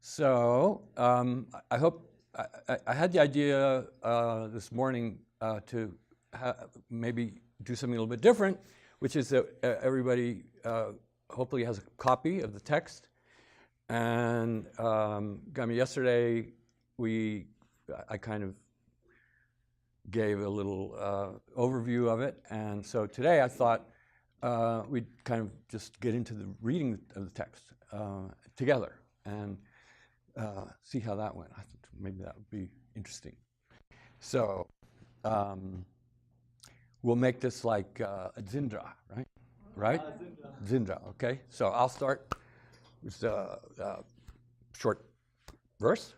So I hope I had the idea this morning to maybe do something a little bit different, which is that everybody hopefully has a copy of the text. And yesterday I kind of gave a little overview of it, and so today I thought we'd kind of just get into the reading of the text together and see how that went. I think maybe that would be interesting. So we'll make this like a zindra, right? Right? Zindra, okay. So I'll start with a short verse.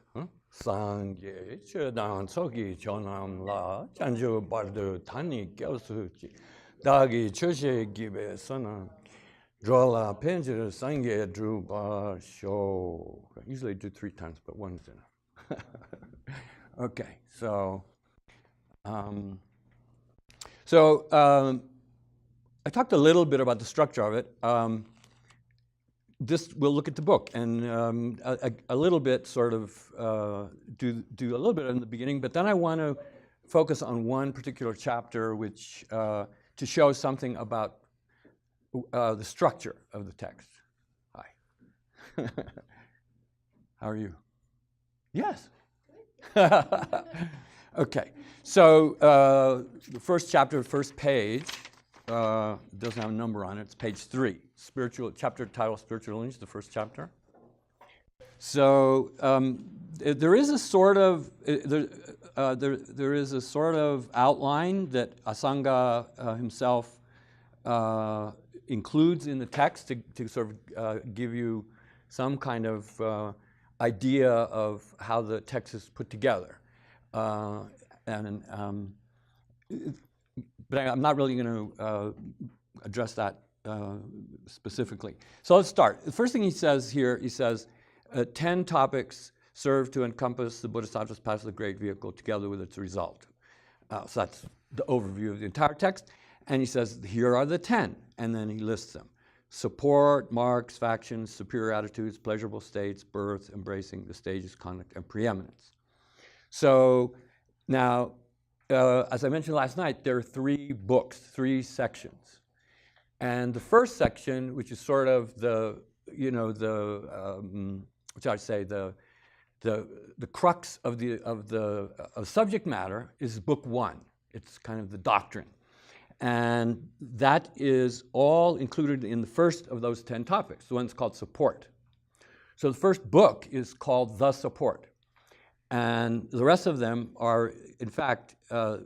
Sangye chedan sogi chonam la chanju bardu tani gyosu dagi choshe gibe sana drola penjir sangye drew bar show. I usually do 3 times, but 1 is enough. Okay, so I talked a little bit about the structure of it. We'll look at the book and a little bit sort of do a little bit in the beginning, but then I want to focus on one particular chapter which to show something about the structure of the text. Hi. How are you? Yes. Okay. So the first chapter, first page, doesn't have a number on it. It's page 3. Spiritual chapter title: Spiritual Lineage, the first chapter. So there is a sort of there is a sort of outline that Asanga himself includes in the text to sort of give you some kind of idea of how the text is put together. But I'm not really going to address that specifically. So let's start. The first thing he says here, he says, 10 topics serve to encompass the Bodhisattva's path of the great vehicle together with its result. So that's the overview of the entire text. And he says, here are the 10. And then he lists them. Support, marks, factions, superior attitudes, pleasurable states, birth, embracing the stages, conduct, and preeminence. So now, as I mentioned last night, there are 3 books, 3 sections. And the first section, which is sort of the, what should I say, the crux of the subject matter is book 1. It's kind of the doctrine. And that is all included in the first of those 10 topics, the one that's called support. So the first book is called The Support. And the rest of them are, in fact, the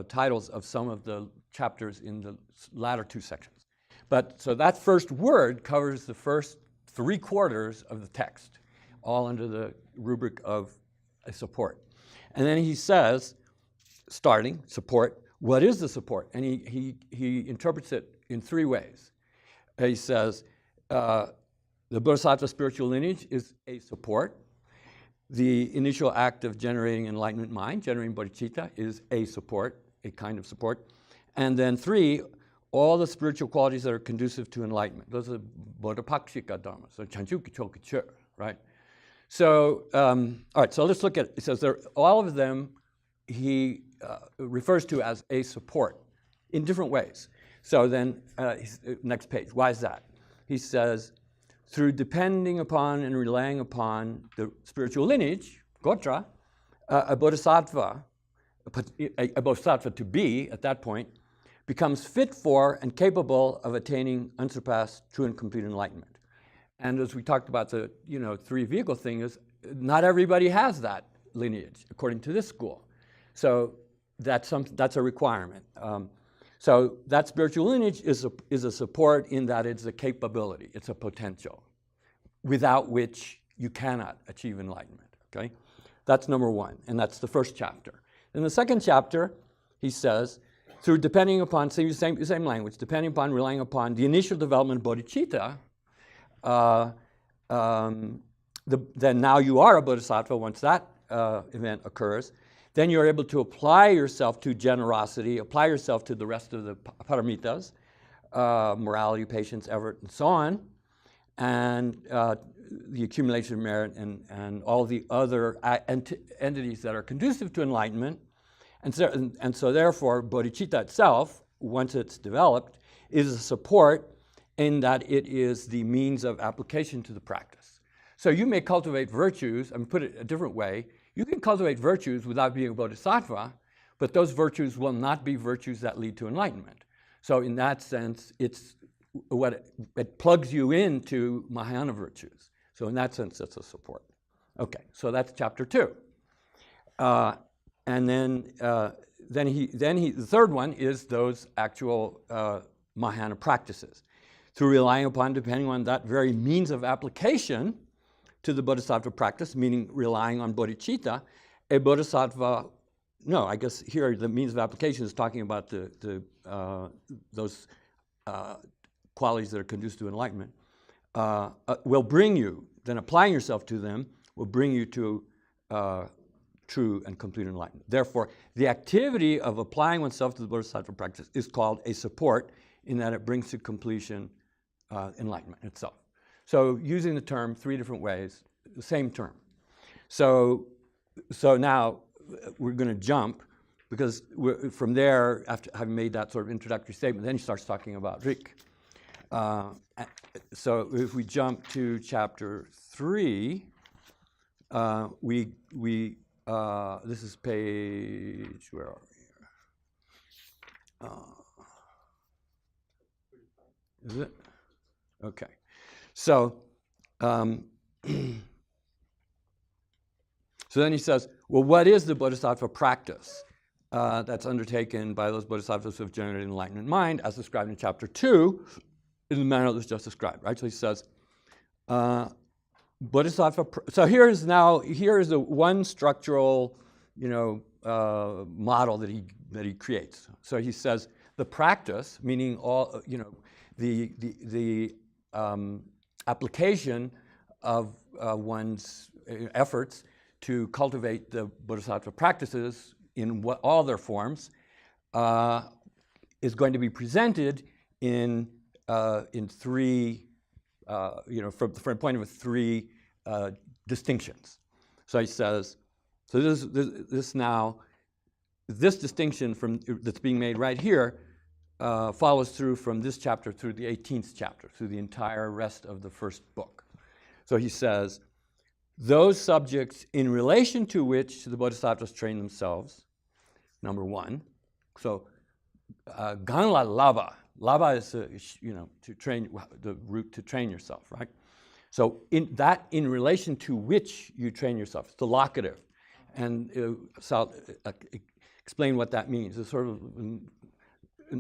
titles of some of the chapters in the latter 2 sections. But so that first word covers the first 3/4 of the text, all under the rubric of a support. And then he says, starting support, what is the support? And he interprets it in 3 ways. He says, the Bodhisattva spiritual lineage is a support. The initial act of generating enlightenment mind, generating bodhicitta, is a support, a kind of support. And then 3, all the spiritual qualities that are conducive to enlightenment. Those are bodhipakshika dharma, so chanchuki chokichur, right? So, all right, so let's look at, it says all of them he refers to as a support in different ways. So then, next page, why is that? He says, through depending upon and relying upon the spiritual lineage, gotra, a bodhisattva to be, at that point, becomes fit for and capable of attaining unsurpassed, true and complete enlightenment. And as we talked about the 3 vehicle thing, is not everybody has that lineage, according to this school. So that's a requirement. So that spiritual lineage is a support in that it's a capability, it's a potential, without which you cannot achieve enlightenment, okay? That's number 1, and that's the first chapter. In the second chapter, he says, through depending upon, same language, depending upon, relying upon the initial development of bodhicitta, then now you are a bodhisattva once that event occurs. Then you're able to apply yourself to generosity, apply yourself to the rest of the paramitas, morality, patience, effort, and so on. And the accumulation of merit and all the other entities that are conducive to enlightenment. And so therefore, bodhicitta itself, once it's developed, is a support in that it is the means of application to the practice. So you may cultivate virtues, and put it a different way, you can cultivate virtues without being a bodhisattva, but those virtues will not be virtues that lead to enlightenment. So in that sense, it plugs you into Mahayana virtues. So in that sense, it's a support. Okay, so that's chapter 2. And then the third one is those actual Mahayana practices. Through relying upon, depending on that very means of application to the bodhisattva practice, meaning relying on bodhicitta, a bodhisattva, no, I guess here the means of application is talking about those qualities that are conducive to enlightenment, will bring you, then applying yourself to them, will bring you to true and complete enlightenment. Therefore, the activity of applying oneself to the bodhisattva practice is called a support in that it brings to completion enlightenment itself. So using the term 3 different ways, the same term. So now we're going to jump, because from there, after having made that sort of introductory statement, then he starts talking about Rik. So if we jump to chapter 3, this is page, where are we here? Is it? Okay. So, so then he says, well, what is the bodhisattva practice that's undertaken by those bodhisattvas who have generated enlightenment mind, as described in chapter 2, in the manner that was just described, right? So he says, bodhisattva. So here is the one structural, model that he creates. So he says the practice, meaning all, the application of one's efforts to cultivate the bodhisattva practices in all their forms, is going to be presented in 3. From the point of 3 distinctions. So he says, so this distinction that's being made right here follows through from this chapter through the 18th chapter, through the entire rest of the first book. So he says, those subjects in relation to which the bodhisattvas train themselves, number 1. So ganla lava. Lava is, to train, the root to train yourself, right? So in relation to which you train yourself, it's the locative. And so I'll explain what that means. It's sort of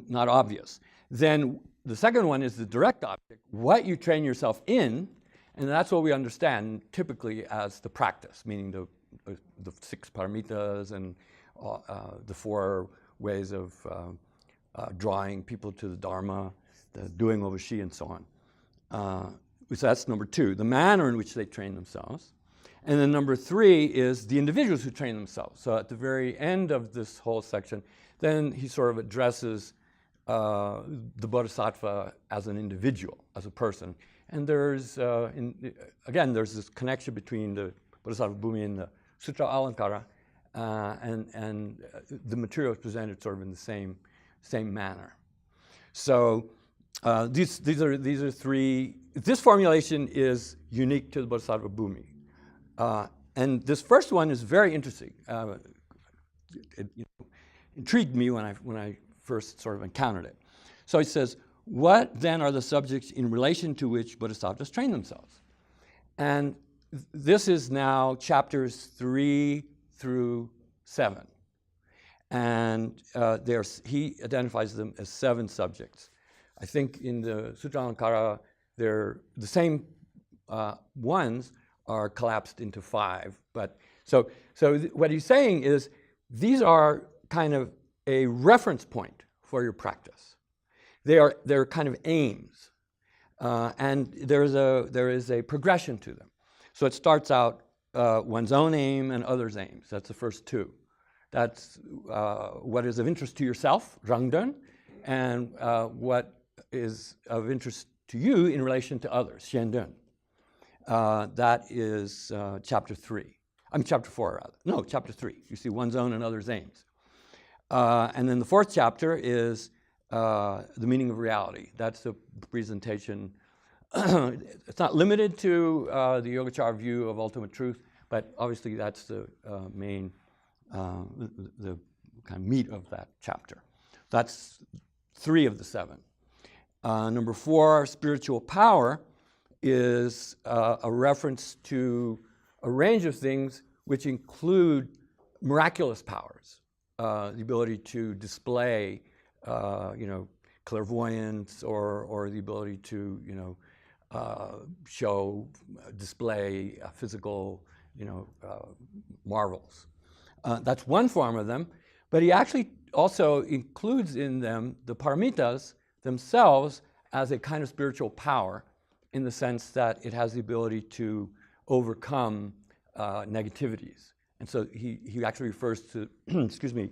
not obvious. Then the second one is the direct object, what you train yourself in, and that's what we understand typically as the practice, meaning the 6 paramitas and the 4 ways of drawing people to the Dharma, the doing obushi, and so on. So that's number 2, the manner in which they train themselves. And then number 3 is the individuals who train themselves. So at the very end of this whole section, then he sort of addresses the bodhisattva as an individual, as a person. And there's, there's this connection between the Bodhisattvabhumi and the Sutra Alankara, and the material is presented sort of in the same manner. So these are 3. This formulation is unique to the Bodhisattvabhumi, and this first one is very interesting. It intrigued me when I first sort of encountered it. So he says, what then are the subjects in relation to which bodhisattvas train themselves? And this is now chapters 3 through 7. And he identifies them as 7 subjects. I think in the Sutra Alankara, the same ones are collapsed into 5. But so what he's saying is these are kind of a reference point for your practice. They're kind of aims, and there is a progression to them. So it starts out one's own aim and others' aims. That's the first 2. That's what is of interest to yourself, rangdön, and what is of interest to you in relation to others, xiandön. That is chapter 3. I mean, chapter 4, rather. No, chapter 3. You see one's own and others' aims. And then the 4th chapter is the meaning of reality. That's the presentation. It's not limited to the Yogacara view of ultimate truth, but obviously that's the main, the kind of meat of that chapter. That's 3 of the 7. Number 4, spiritual power, is a reference to a range of things which include miraculous powers, the ability to display, clairvoyance, or the ability to, display physical, marvels. That's one form of them, but he actually also includes in them the paramitas themselves as a kind of spiritual power, in the sense that it has the ability to overcome negativities. And so he actually refers to, excuse me,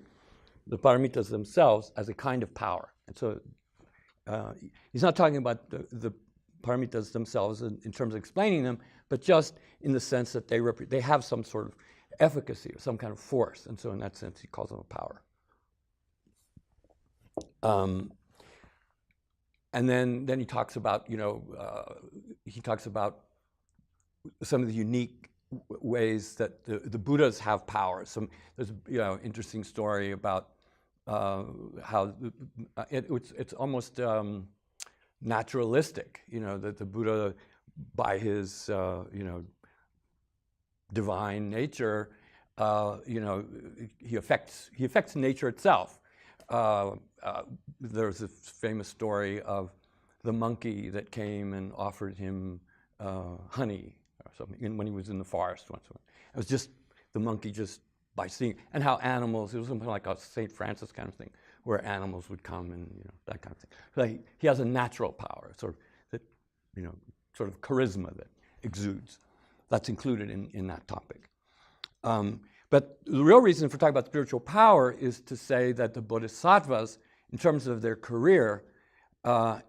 the paramitas themselves as a kind of power. And so he's not talking about the paramitas themselves in terms of explaining them, but just in the sense that they have some sort of efficacy or some kind of force. And so in that sense, he calls them a power. And then he talks about, he talks about some of the unique ways that the Buddhas have power. There's interesting story about how it's almost naturalistic, that the Buddha, by his divine nature, he affects nature itself. There's a famous story of the monkey that came and offered him honey or something when he was in the forest once. It was just the monkey just by seeing, and how animals, it was something like a St. Francis kind of thing, where animals would come and that kind of thing. So he has a natural power, sort of charisma that exudes. That's included in that topic. But the real reason for talking about spiritual power is to say that the bodhisattvas, in terms of their career,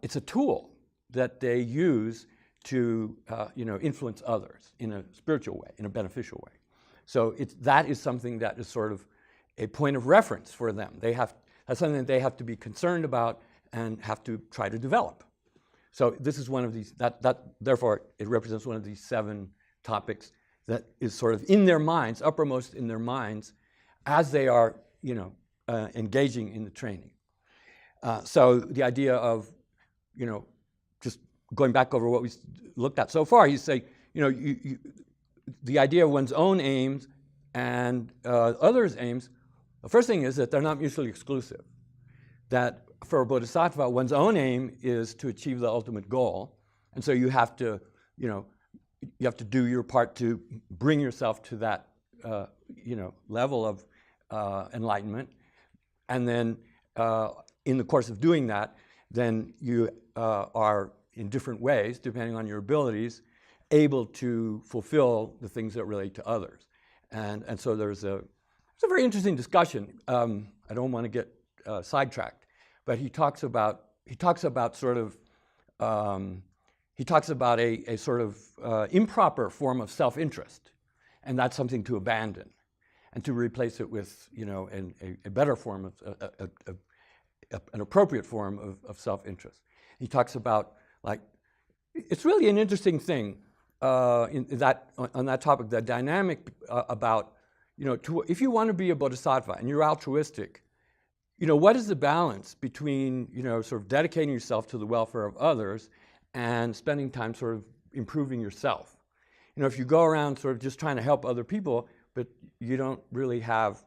it's a tool that they use to influence others in a spiritual way, in a beneficial way. So that is something that is sort of a point of reference for them. That's something that they have to be concerned about and have to try to develop. So this is one of these, therefore it represents one of these 7 topics that is sort of in their minds, uppermost in their minds, as they are, engaging in the training. So the idea of, just going back over what we looked at so far, you say, the idea of one's own aims and others' aims, the first thing is that they're not mutually exclusive. That for a bodhisattva, one's own aim is to achieve the ultimate goal, and so you have to, you have to do your part to bring yourself to that, level of enlightenment. And then in the course of doing that, then you are in different ways, depending on your abilities, able to fulfill the things that relate to others. And so it's a very interesting discussion. I don't want to get sidetracked, but he talks about sort of, he talks about a sort of improper form of self-interest, and that's something to abandon, and to replace it with, a better form of, an appropriate form of self-interest. He talks about, it's really an interesting thing on that topic, the dynamic about, if you want to be a bodhisattva and you're altruistic, what is the balance between, sort of dedicating yourself to the welfare of others and spending time sort of improving yourself? If you go around sort of just trying to help other people, but you don't really have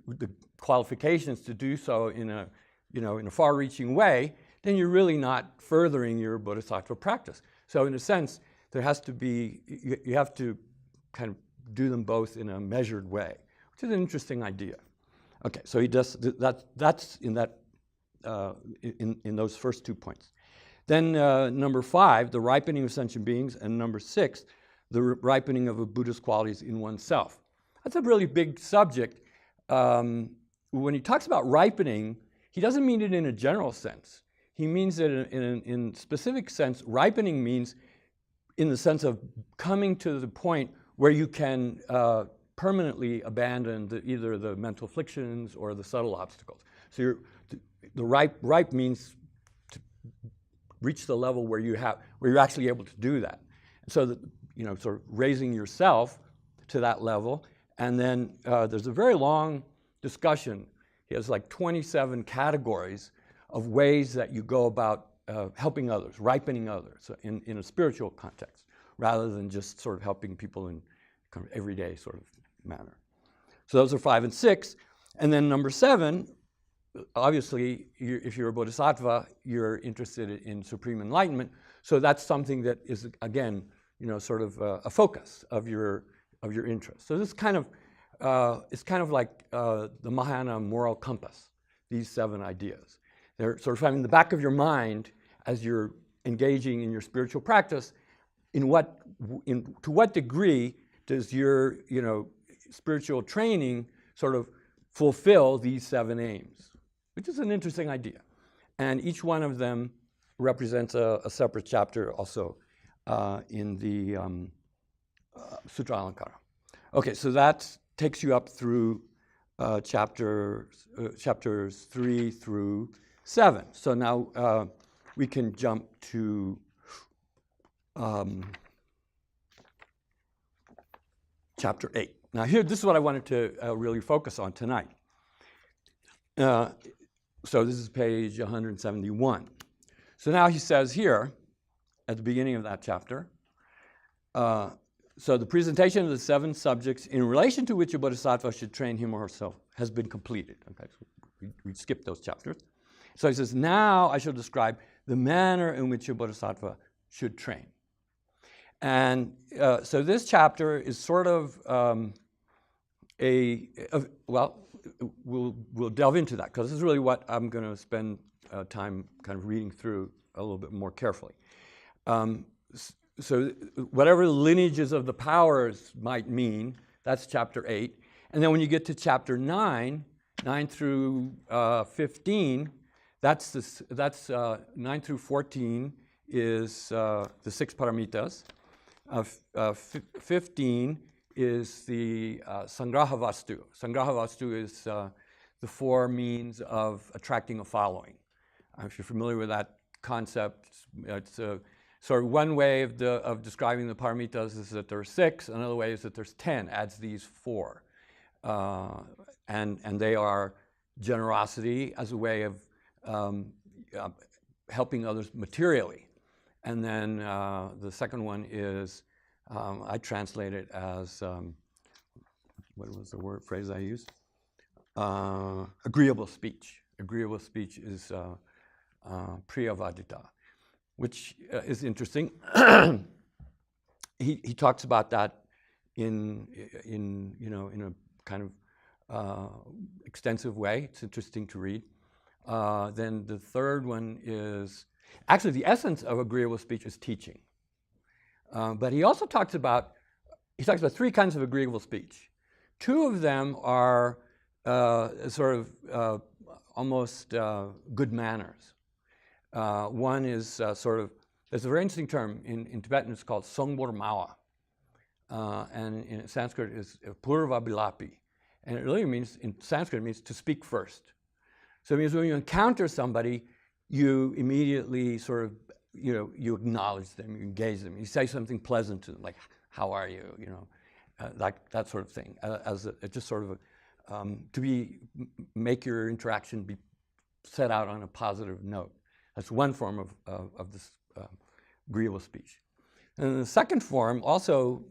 the qualifications to do so in a far-reaching way, then you're really not furthering your bodhisattva practice. So in a sense, there has to be, you have to kind of do them both in a measured way, which is an interesting idea. Okay, so he does that's in that in those first 2 points. Then number 5, the ripening of sentient beings, and number 6, the ripening of a Buddha's qualities in oneself. That's a really big subject. When he talks about ripening, he doesn't mean it in a general sense. He means it in a specific sense. Ripening means in the sense of coming to the point where you can permanently abandon either the mental afflictions or the subtle obstacles. So the ripe means to reach the level where you're actually able to do that. So that, sort of raising yourself to that level. And then there's a very long discussion. He has like 27 categories of ways that you go about helping others, ripening others in a spiritual context, rather than just sort of helping people in kind of everyday sort of manner. So those are 5 and 6. And then number 7, obviously, if you're a bodhisattva, you're interested in supreme enlightenment. So that's something that is, again, sort of a focus of your interest. So this kind of it's kind of like the Mahayana moral compass. These 7 ideas, they're sort of in the back of your mind as you're engaging in your spiritual practice. To what degree does your spiritual training sort of fulfill these 7 aims? Which is an interesting idea, and each one of them represents a separate chapter also in the Sutra Alankara. Okay, so that takes you up through chapters 3 through 7. So now we can jump to chapter 8. Now this is what I wanted to really focus on tonight. So this is page 171. So now he says here, at the beginning of that chapter, so the presentation of the 7 subjects in relation to which a bodhisattva should train him or herself has been completed. Okay, so we skipped those chapters. So he says, now I shall describe the manner in which a bodhisattva should train. And so this chapter is sort of we'll delve into that, because this is really what I'm going to spend time kind of reading through a little bit more carefully. So whatever the lineages of the powers might mean, that's chapter 8. And then when you get to chapter 9 through 15, that's 9 through 14 is the 6 paramitas. 15 is the sangrahavastu. Sangrahavastu is the 4 means of attracting a following. If you're familiar with that concept, it's sort of one way of describing the paramitas is that there are 6. Another way is that there's 10, adds these 4. And they are generosity as a way of helping others materially. And then the second one is, I translate it as, what was the phrase I used? Agreeable speech. Agreeable speech is priyavadita, which is interesting. He talks about that in a kind of extensive way. It's interesting to read. Then the third one is, actually the essence of agreeable speech is teaching. But he also talks about 3 kinds of agreeable speech. 2 of them are sort of almost good manners. One is there's a very interesting term in Tibetan, it's called songbor mawa. And in Sanskrit is purva bilapi. And it really means, in Sanskrit, it means to speak first. So it means when you encounter somebody, you immediately sort of, you acknowledge them, you engage them, you say something pleasant to them, like, how are you, that sort of thing, just sort of make your interaction be set out on a positive note. That's one form of this agreeable speech. And the second form, also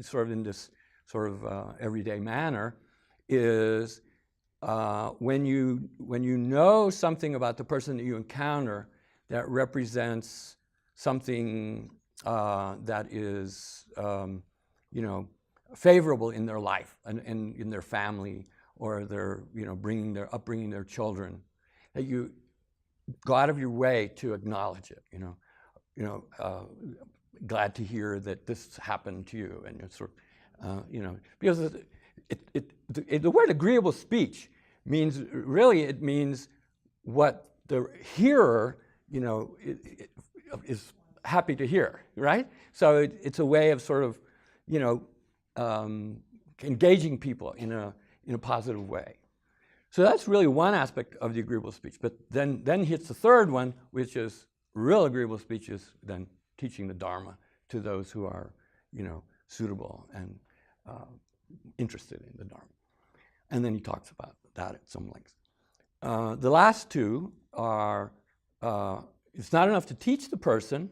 sort of in this sort of everyday manner, is when you know something about the person that you encounter that represents something that is favorable in their life and in their family, or their upbringing their children, that you go out of your way to acknowledge it. Glad to hear that this happened to you, and it's sort of because the word agreeable speech means, really, it means what the hearer is happy to hear, right? So it's a way of sort of, engaging people in a positive way. So that's really one aspect of the agreeable speech. But then hits the third one, which is real agreeable speech is then teaching the Dharma to those who are, suitable and interested in the Dharma. And then he talks about that at some length. The last two are, it's not enough to teach the person,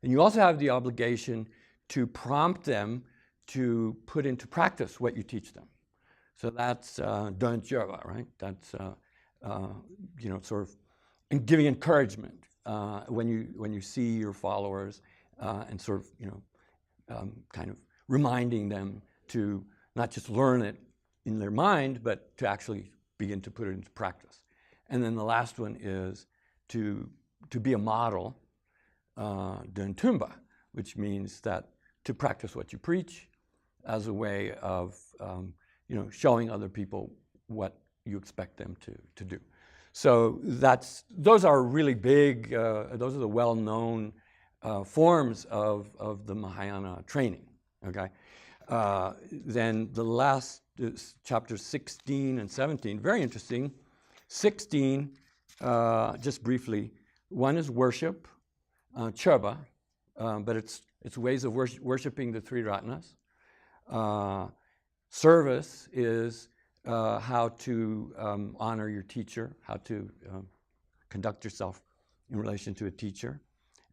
and you also have the obligation to prompt them to put into practice what you teach them. So that's dönjöva, right? That's sort of giving encouragement when you see your followers and sort of kind of reminding them to not just learn it in their mind, but to actually begin to put it into practice. And then the last one is to be a model, döntumba, which means that to practice what you preach as a way of showing other people what you expect them to do. So those are really big, those are the well-known forms of the Mahayana training, okay? Then the last is chapters 16 and 17, very interesting. 16, just briefly, one is worship, chöba, but it's ways of worshiping the three ratnas. Service is how to honor your teacher, how to conduct yourself in relation to a teacher.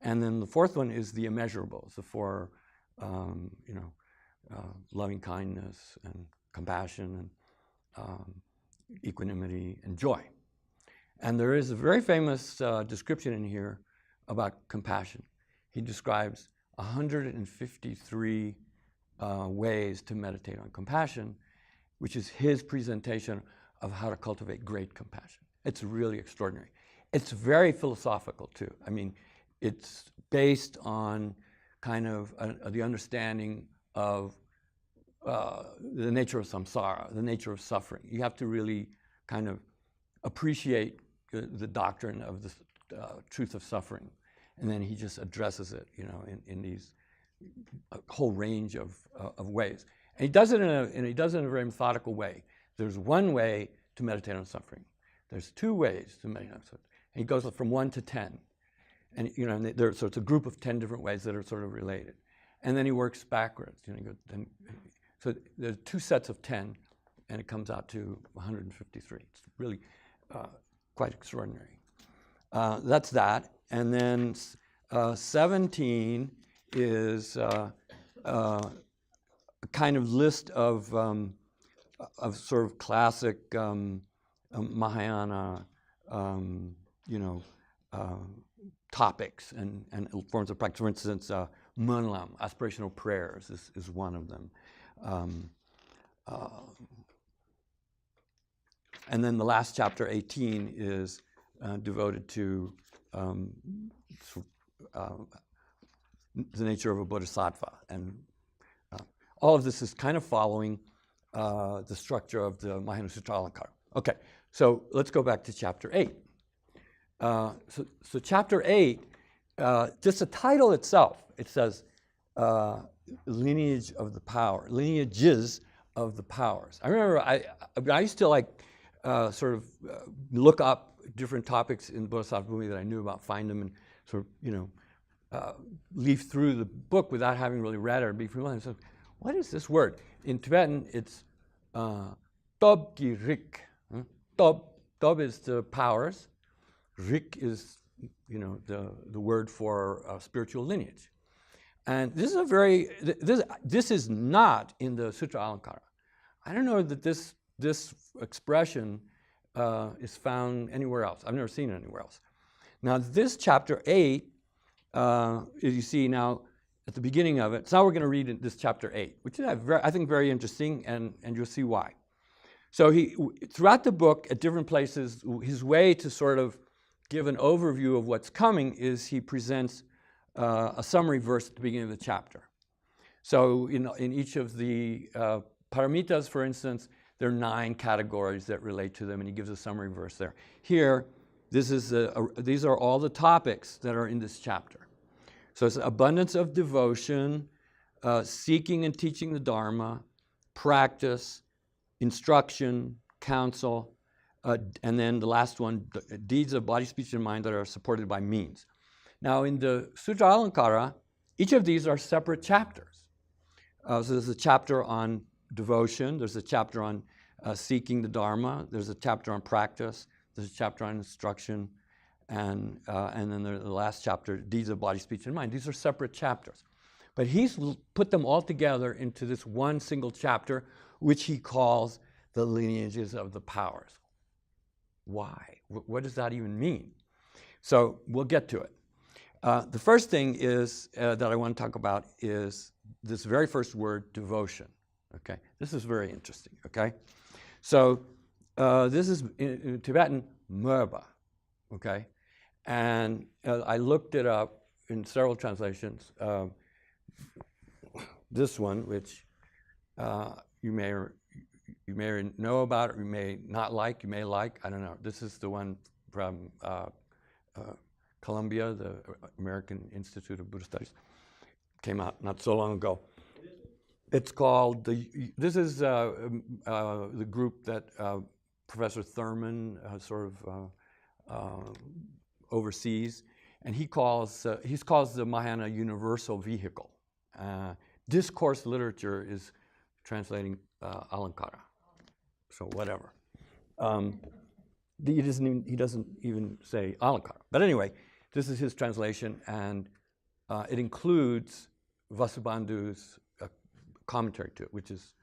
And then the fourth one is the immeasurables, the four, loving kindness and compassion and equanimity and joy. And there is a very famous description in here about compassion. He describes 153 ways to meditate on compassion, which is his presentation of how to cultivate great compassion. It's really extraordinary. It's very philosophical too. I mean, it's based on kind of the understanding of the nature of samsara, the nature of suffering. You have to really kind of appreciate the doctrine of the truth of suffering. And then he just addresses it, in these a whole range of ways. And he does it in a very methodical way. There's one way to meditate on suffering. There's two ways to meditate on suffering. And he goes from 1 to 10. And so it's a group of 10 different ways that are sort of related. And then he works backwards. So there's two sets of 10, and it comes out to 153. It's really quite extraordinary. That's that. And then 17 is a kind of list of sort of classic Mahayana, topics and forms of practice. For instance, Munlam, aspirational prayers, is one of them. And then the last chapter, 18, is devoted to the nature of a bodhisattva. And all of this is kind of following the structure of the Mahayana Sutra Alankara. Okay, so let's go back to chapter 8. So chapter 8, just the title itself, it says lineage of the power, lineages of the powers. I remember I used to look up different topics in Bodhisattvabhumi that I knew about, find them and sort of, leaf through the book without having really read it or be familiar. So, what is this word? In Tibetan, it's tob ki rik. Tob is the powers. Rik is, the word for spiritual lineage. And this is this is not in the Sutra Alankara. I don't know that this expression is found anywhere else. I've never seen it anywhere else. Now, this chapter 8, as you see now at the beginning of it, so now we're going to read this chapter 8, which is, I think, very interesting, and you'll see why. So throughout the book, at different places, his way to sort of give an overview of what's coming is he presents a summary verse at the beginning of the chapter. So in each of the paramitas, for instance, there are 9 categories that relate to them, and he gives a summary verse there. Here, these are all the topics that are in this chapter. So it's abundance of devotion, seeking and teaching the Dharma, practice, instruction, counsel, and then the last one, deeds of body, speech, and mind that are supported by means. Now in the Sutra Alankara, each of these are separate chapters. So there's a chapter on devotion, there's a chapter on seeking the Dharma, there's a chapter on practice, there's a chapter on instruction, and then there's the last chapter, deeds of body, speech, and mind. These are separate chapters. But he's put them all together into this one single chapter, which he calls the lineages of the powers. Why? What does that even mean? So we'll get to it. The first thing is that I want to talk about is this very first word, devotion. Okay, this is very interesting. Okay, so this is in Tibetan, merba. Okay, and I looked it up in several translations. This one, which you may know about, or you may not like, you may like, I don't know. This is the one from Columbia, the American Institute of Buddhist Studies. Came out not so long ago. It's called, this is the group that Professor Thurman sort of oversees, and he calls the Mahayana universal vehicle. Discourse literature is translating Alankara, so whatever. He doesn't even say Alankara. But anyway, this is his translation, and it includes Vasubandhu's commentary to it, which is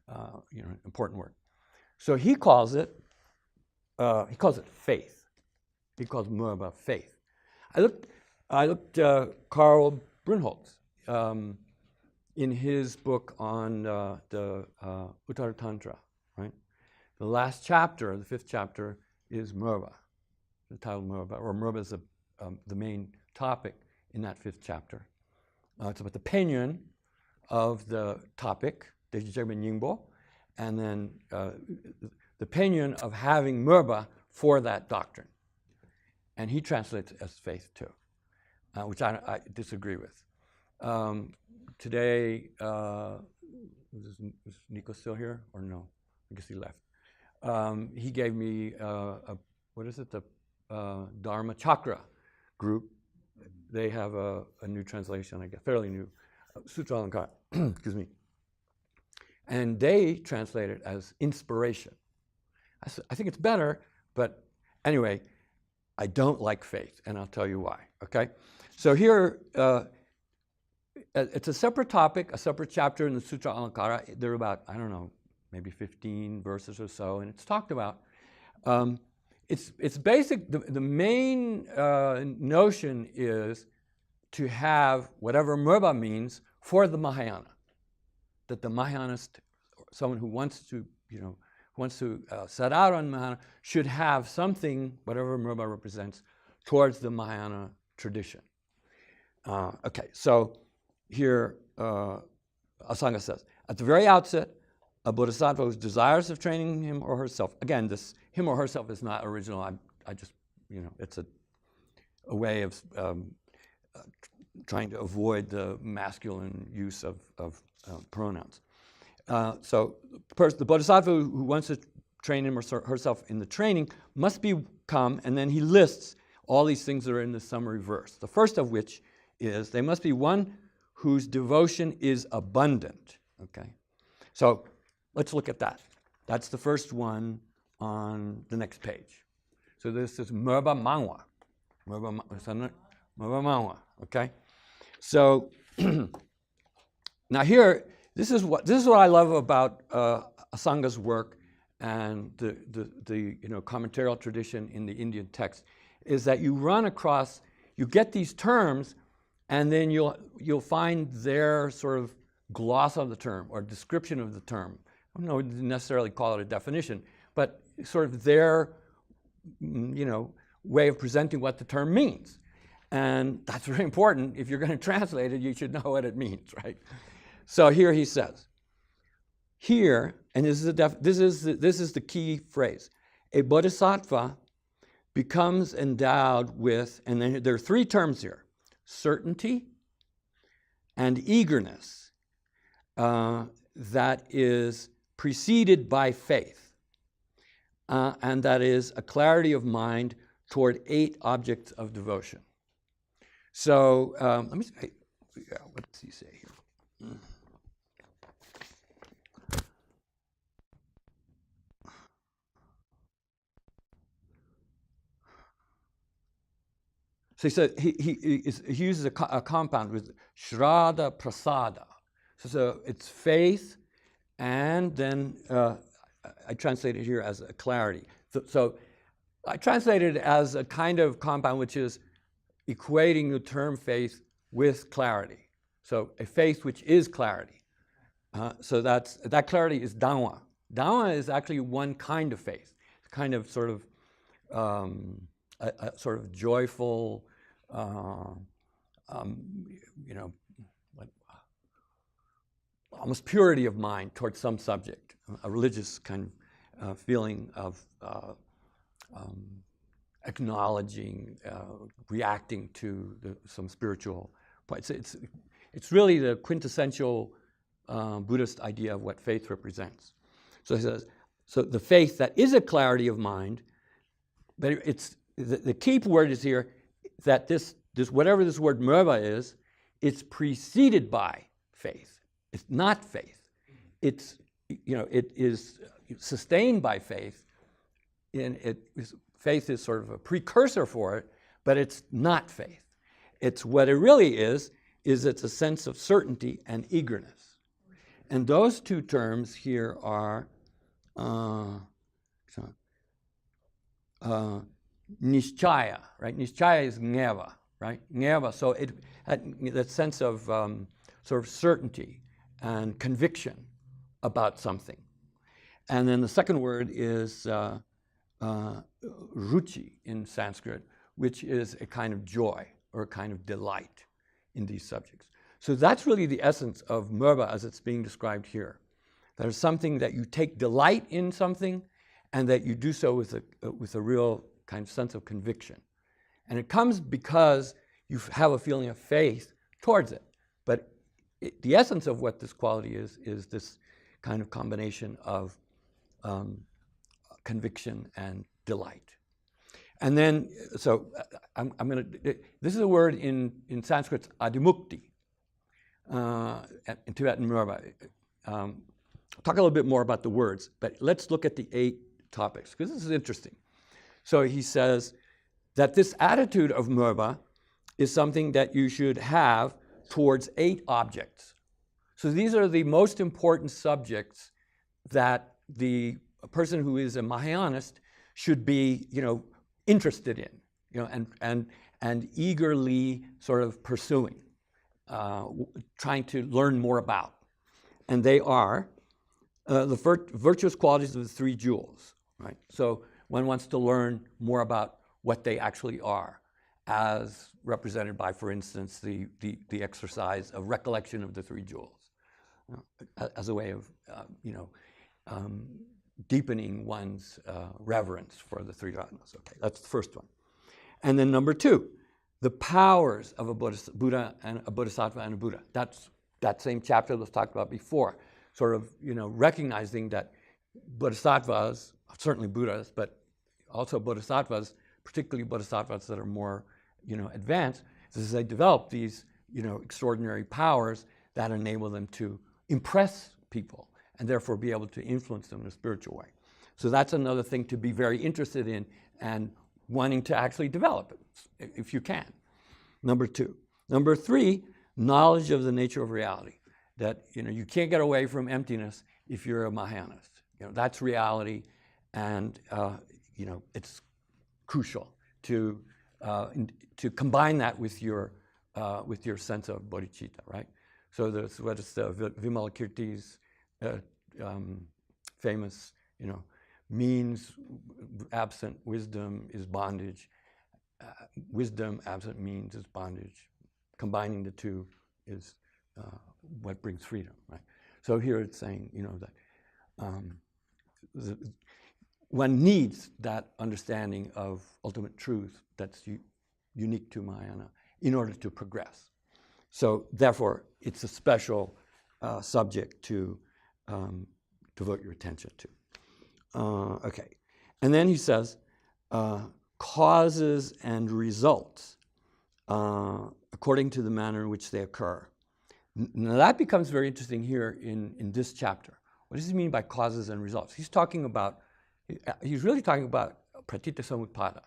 an important work. So he calls it faith. He calls Merba faith. I looked Karl Brunholz in his book on the Uttara Tantra, right? The last chapter, the fifth chapter, is Merba, the title Merba, or Merba is the main topic in that fifth chapter. It's about the pinyin of the topic, Dejijegme Nyingbo, and then the pinyin of having Merba for that doctrine. And he translates it as faith too, which I disagree with. Today, is Nico still here or no? I guess he left. He gave me, the Dharma Chakra group. They have a new translation, I guess, fairly new, Sutra Alankara, excuse me. And they translate it as inspiration. I think it's better, but anyway, I don't like faith, and I'll tell you why, okay? So here, it's a separate topic, a separate chapter in the Sutra Alankara. There are about, I don't know, maybe 15 verses or so, and it's talked about. It's basic, the main notion is to have whatever Merba means for the Mahayana. That the Mahayanist, someone who wants to, set out on Mahayana, should have something, whatever Merba represents, towards the Mahayana tradition. Okay, so here Asanga says, at the very outset, a bodhisattva who's desirous of training him or herself. Again, this him or herself is not original. I just, it's a way of trying to avoid the masculine use of pronouns. So the bodhisattva who wants to train him or herself in the training must become, and then he lists all these things that are in the summary verse. The first of which is they must be one whose devotion is abundant. Okay, so let's look at that. That's the first one on the next page. So this is Merba Mangwa. Merba Mangwa, okay? So now here, this is what I love about Asanga's work and the commentarial tradition in the Indian text, is that you run across, you get these terms, and then you'll find their sort of gloss of the term or description of the term. I don't know, necessarily call it a definition, but sort of their, way of presenting what the term means. And that's very important. If you're going to translate it, you should know what it means, right? So here he says, here, and this is the key phrase, a bodhisattva becomes endowed with, and then there are three terms here, certainty, and eagerness that is preceded by faith, and that is a clarity of mind toward 8 objects of devotion. So let me see. What does he say here? So he said he uses a compound with Shraddha Prasada. So it's faith, and then I translate it here as a clarity. So I translate it as a kind of compound which is equating the term faith with clarity. So a faith which is clarity. So that clarity is Dhamma. Dhamma is actually one kind of faith. It's kind of sort of a sort of joyful, almost purity of mind towards some subject, a religious kind of feeling of acknowledging, reacting to some spiritual point. It's really the quintessential Buddhist idea of what faith represents. So he says, so the faith that is a clarity of mind, but it's the key word is here that this whatever this word merva is, it's preceded by faith. It's not faith. It's it is sustained by faith. Faith is sort of a precursor for it, but it's not faith. It's what it really is it's a sense of certainty and eagerness. And those two terms here are nischaya, right? Nischaya is ngeva, right? Ngeva, so that sense of sort of certainty and conviction about something. And then the second word is ruchi in Sanskrit, which is a kind of joy or a kind of delight in these subjects. So that's really the essence of merva as it's being described here. There's something that you take delight in something, and that you do so with a real kind of sense of conviction. And it comes because you have a feeling of faith towards it. But the essence of what this quality is this kind of combination of conviction and delight. And then, so I'm going to, this is a word in Sanskrit, adimukti, in Tibetan merva. I'll talk a little bit more about the words, but let's look at the 8 topics, because this is interesting. So he says that this attitude of merva is something that you should have towards 8 objects. So these are the most important subjects that a person who is a Mahayanist should be, interested in, and eagerly sort of pursuing, trying to learn more about. And they are the virtuous qualities of the 3 jewels, right? So one wants to learn more about what they actually are, as represented by, for instance, the exercise of recollection of the 3 jewels, as a way of, deepening one's reverence for the 3 Ratnas. Okay, that's the first one. And then number 2, the powers of a Buddha and a Bodhisattva and a Buddha. That's that same chapter that was talked about before, sort of, recognizing that Bodhisattvas, certainly Buddhas, but also Bodhisattvas, particularly Bodhisattvas that are more, advanced, as they develop these, extraordinary powers that enable them to impress people and therefore be able to influence them in a spiritual way. So that's another thing to be very interested in and wanting to actually develop it, if you can. Number 2. Number 3, knowledge of the nature of reality. That, you can't get away from emptiness if you're a Mahayanist. That's reality, and, it's crucial to combine that with your sense of bodhicitta, right? So there's what is Vimalakirti's famous, means absent wisdom is bondage. Wisdom absent means is bondage. Combining the 2 is what brings freedom, right? So here it's saying, that one needs that understanding of ultimate truth that's unique to Mahayana in order to progress. So therefore, it's a special subject to devote your attention to. Okay, and then he says, causes and results according to the manner in which they occur. Now that becomes very interesting here in this chapter. What does he mean by causes and results? He's really talking about pratitya samutpada,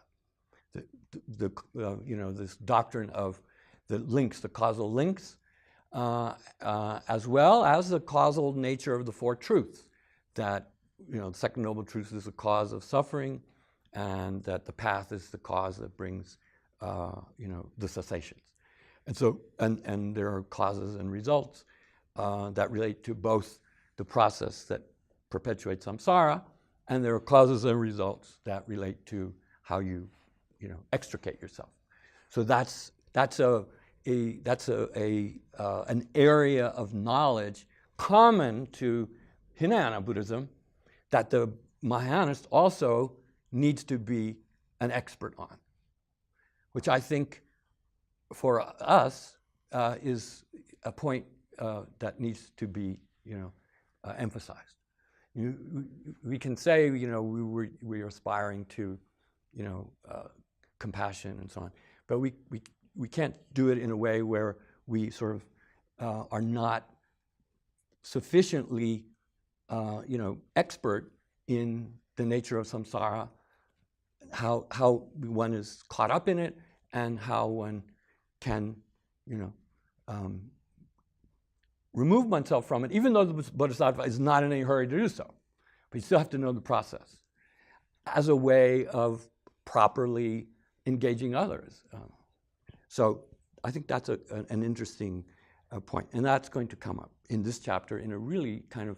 this doctrine of the links, the causal links, as well as the causal nature of the four truths, that the second noble truth is the cause of suffering, and that the path is the cause that brings the cessations. And so, and there are causes and results that relate to both the process that perpetuates samsara, and there are causes and results that relate to how you extricate yourself. So that's an area of knowledge common to Hinayana Buddhism that the Mahayanist also needs to be an expert on, which I think for us is a point that needs to be emphasized. We can say we're aspiring to compassion and so on, but we can't do it in a way where we sort of are not sufficiently expert in the nature of samsara, how one is caught up in it, and how one can remove oneself from it, even though the Bodhisattva is not in any hurry to do so. But you still have to know the process as a way of properly engaging others. So I think that's an interesting point, and that's going to come up in this chapter in a really kind of,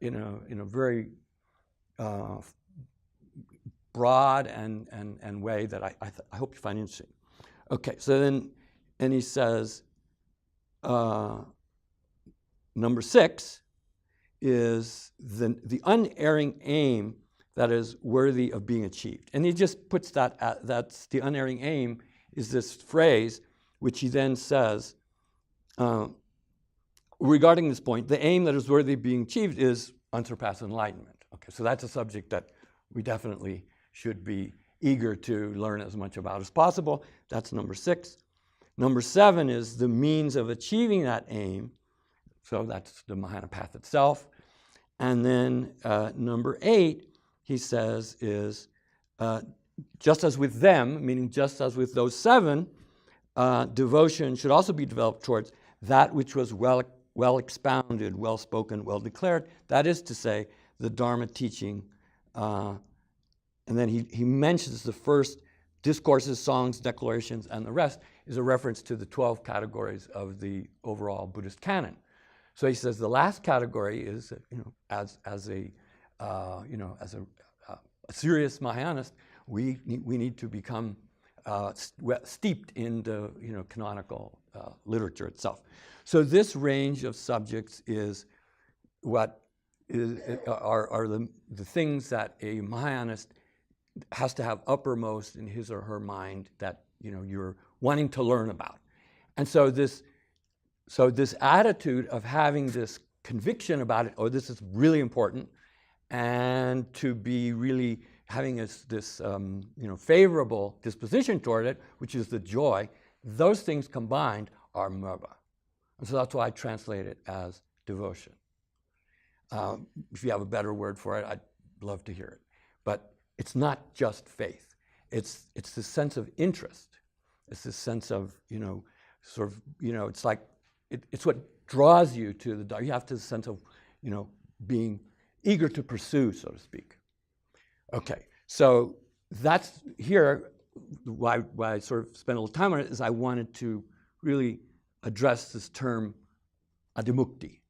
in a very broad and way that I hope you find interesting. Okay, so then, and he says, number 6 is the unerring aim that is worthy of being achieved. And he just puts that's the unerring aim is this phrase, which he then says, regarding this point, the aim that is worthy of being achieved is unsurpassed enlightenment. Okay, so that's a subject that we definitely should be eager to learn as much about as possible. That's number 6. Number 7 is the means of achieving that aim. So that's the Mahayana path itself. And then number 8, he says, is just as with them, meaning just as with those 7, devotion should also be developed towards that which was well expounded, well spoken, well declared. That is to say, the Dharma teaching. And then he mentions the first discourses, songs, declarations, and the rest is a reference to the 12 categories of the overall Buddhist canon. So he says the last category is, as a serious Mahayanist, we need to become steeped in the canonical literature itself. So this range of subjects is what are the things that a Mahayanist has to have uppermost in his or her mind that you're wanting to learn about. And so this attitude of having this conviction about it, this is really important, and to be really having this favorable disposition toward it, which is the joy, those things combined are merba. And so that's why I translate it as devotion. If you have a better word for it, I'd love to hear it. But it's not just faith. It's this sense of interest. It's this sense of, it's like, it's what draws you to the Dharma. You have this sense of, being eager to pursue, so to speak. Okay, so that's here, why I sort of spent a little time on it, is I wanted to really address this term adimukti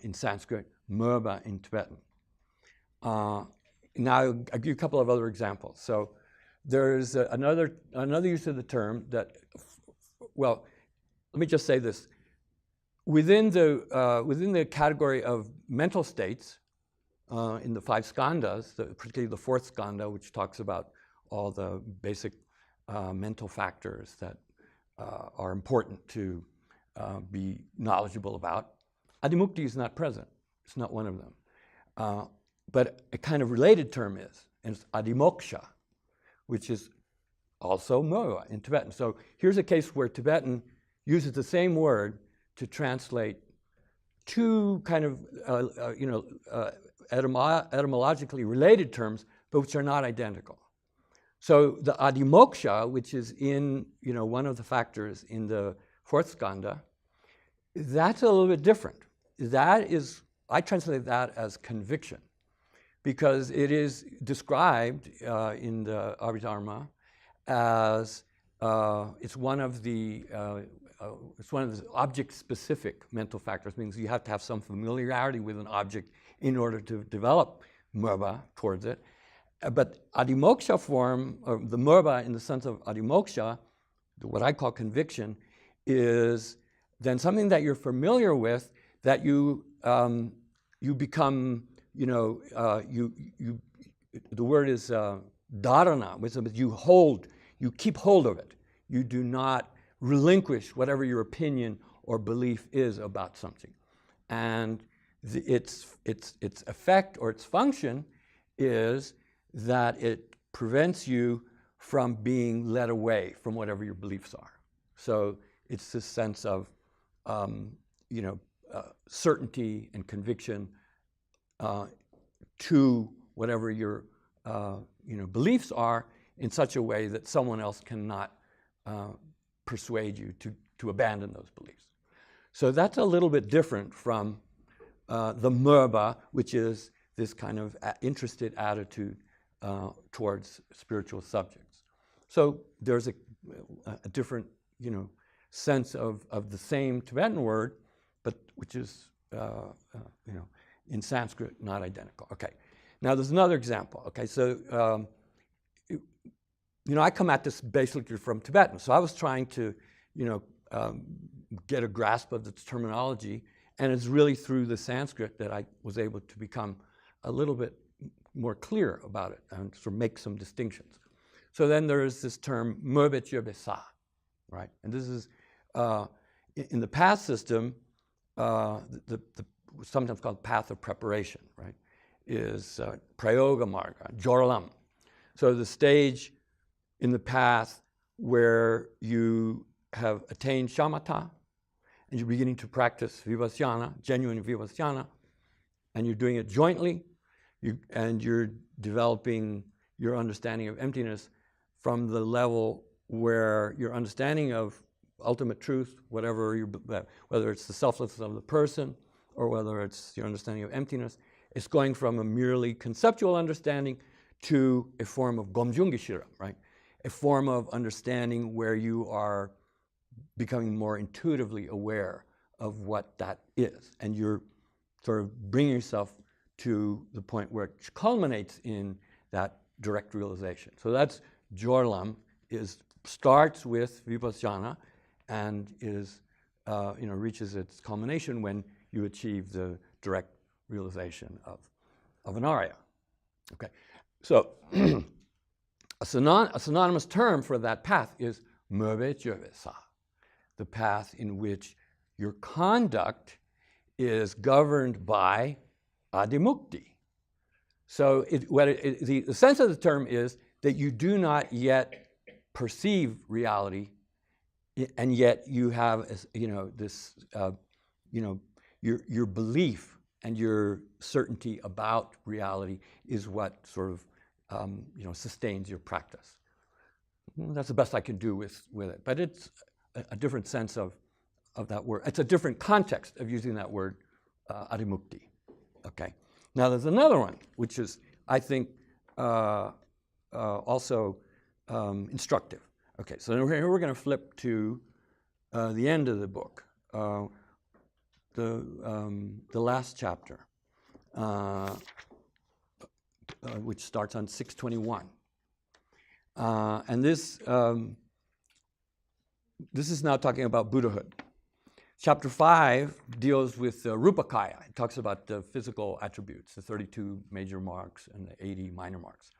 in Sanskrit, merba in Tibetan. Now I'll give you a couple of other examples. So there's another use of the term that, well, let me just say this. Within the category of mental states, in the 5 skandhas, particularly the 4th skandha, which talks about all the basic mental factors that are important to be knowledgeable about. Adimukti is not present. It's not one of them. But a kind of related term is, and it's adimoksha, which is also moa in Tibetan. So here's a case where Tibetan uses the same word to translate two kind of etymologically related terms, but which are not identical. So the adimoksha, which is in one of the factors in the fourth skanda, that's a little bit different. That is, I translate that as conviction, because it is described in the Abhidharma as it's one of the object-specific mental factors. Means you have to have some familiarity with an object in order to develop merba towards it. But adimoksha form, or the merba in the sense of adimoksha, what I call conviction, is then something that you're familiar with, that you become, the word is dharana, which means you keep hold of it. You do not relinquish whatever your opinion or belief is about something. And its effect or its function is that it prevents you from being led away from whatever your beliefs are. So it's this sense of certainty and conviction to whatever your beliefs are, in such a way that someone else cannot persuade you to abandon those beliefs. So that's a little bit different from the merba, which is this kind of interested attitude towards spiritual subjects. So there's a different, sense of the same Tibetan word, but which is, in Sanskrit, not identical. Okay. Now there's another example. Okay, so I come at this basically from Tibetan, so I was trying to, get a grasp of the terminology, and it's really through the Sanskrit that I was able to become a little bit more clear about it and sort of make some distinctions. So then there is this term möbetjöbesa, right? And this is in the path system, the sometimes called path of preparation, right? Is prayoga marga, jorlam. So the stage in the path where you have attained shamatha and you're beginning to practice vipassana, genuine vipassana, and you're doing it jointly, and you're developing your understanding of emptiness from the level where your understanding of ultimate truth, whether it's the selflessness of the person or whether it's your understanding of emptiness, it's going from a merely conceptual understanding to a form of gomjungishira, right? A form of understanding where you are becoming more intuitively aware of what that is. And you're sort of bringing yourself to the point where it culminates in that direct realization. So that's jorlam, starts with vipassana and reaches its culmination when you achieve the direct realization of an arya. Okay, so a synonymous term for that path is möbetjöbesa, the path in which your conduct is governed by adimukti. So the sense of the term is that you do not yet perceive reality, and yet you have your belief and your certainty about reality is what sort of sustains your practice. That's the best I can do with it, but it's a different sense of that word. It's a different context of using that word, adimukti. Okay. Now there's another one, which is, I think, also instructive. Okay, so here we're going to flip to the end of the book, the last chapter, which starts on 621. And this is now talking about Buddhahood. Chapter 5 deals with Rupakaya. It talks about the physical attributes, the 32 major marks and the 80 minor marks.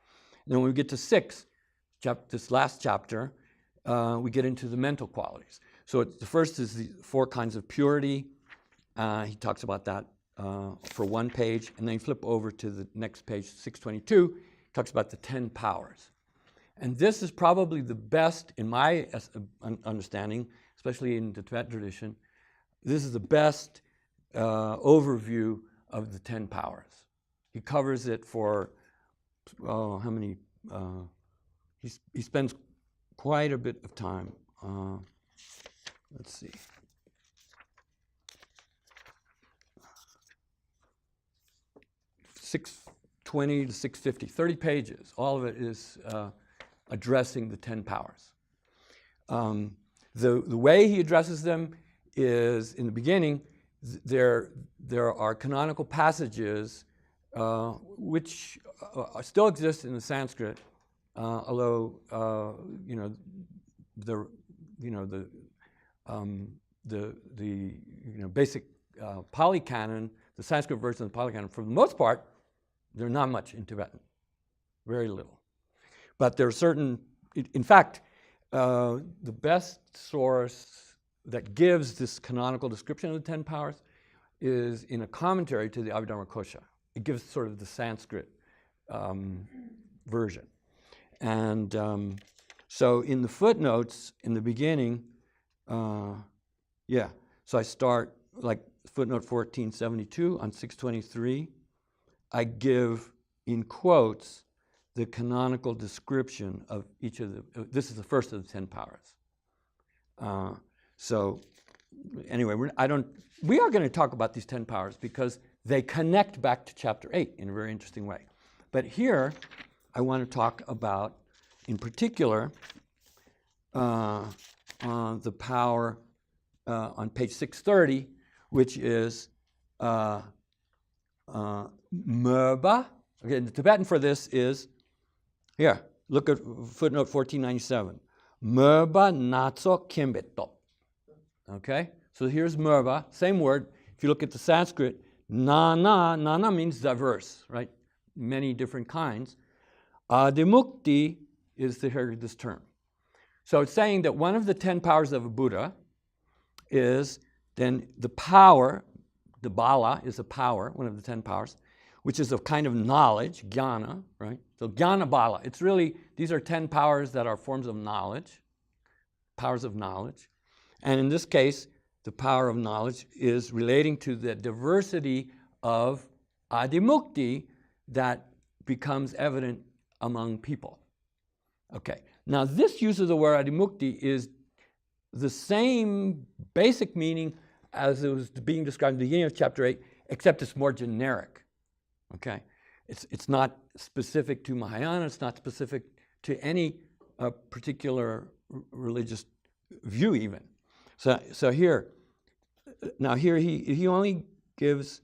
And then when we get to 6, this last chapter, we get into the mental qualities. So the first is the 4 kinds of purity. He talks about that for 1 page, and then you flip over to the next page, 622, he talks about the 10 powers. And this is probably the best, in my understanding, especially in the Tibetan tradition, this is the best overview of the 10 powers. He covers it for, how many, he spends quite a bit of time. Let's see. 620 to 650, 30 pages. All of it is addressing the 10 powers. The way he addresses them is, in the beginning, there are canonical passages which still exist in the Sanskrit, although the basic Pali canon, the Sanskrit version of the Pali canon, for the most part, they're not much in Tibetan, very little. But there are certain, in fact, the best source that gives this canonical description of the 10 powers is in a commentary to the Abhidharma Kosha. It gives sort of the Sanskrit version. And so in the footnotes, in the beginning, so I start like footnote 1472 on 623. I give, in quotes, the canonical description of each of the, this is the first of the 10 powers. So anyway, we are going to talk about these 10 powers because they connect back to chapter 8 in a very interesting way. But here, I want to talk about, in particular, the power on page 630, which is Merba. Okay, the Tibetan for this is, here, look at footnote 1497. Merba natso kimbeto. Okay, so here's Merba, same word. If you look at the Sanskrit, nana means diverse, right? Many different kinds. Adimukti is this term. So it's saying that one of the 10 powers of a Buddha is then the power, the bala is a power, one of the 10 powers, which is a kind of knowledge, jnana, right? So jnana bala, it's really, these are 10 powers that are forms of knowledge, powers of knowledge. And in this case, the power of knowledge is relating to the diversity of adimukti that becomes evident among people. Okay, now this use of the word adimukti is the same basic meaning as it was being described in the beginning of chapter 8, except it's more generic. Okay, it's not specific to Mahayana, it's not specific to any particular religious view even. So here, now here he only gives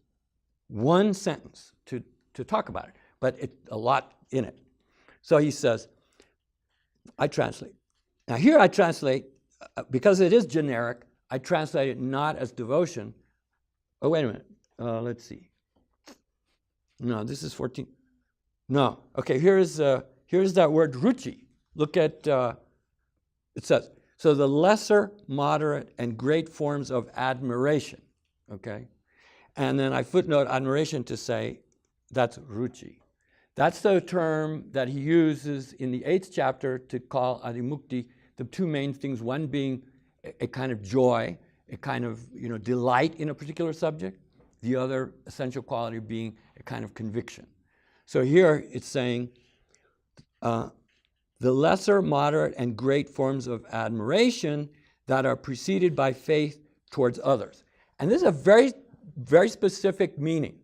one sentence to talk about it, but a lot in it. So he says, I translate. Now here I translate, because it is generic, I translate it not as devotion. Oh, wait a minute. Let's see. No, this is 14. No. Okay, here's that word ruchi. Look at, it says, so the lesser, moderate, and great forms of admiration. Okay? And then I footnote admiration to say that's ruchi. That's the term that he uses in the 8th chapter to call adimukti the two main things, one being a kind of joy, a kind of delight in a particular subject, the other essential quality being a kind of conviction. So here it's saying the lesser, moderate, and great forms of admiration that are preceded by faith towards others. And this is a very, very specific meaning.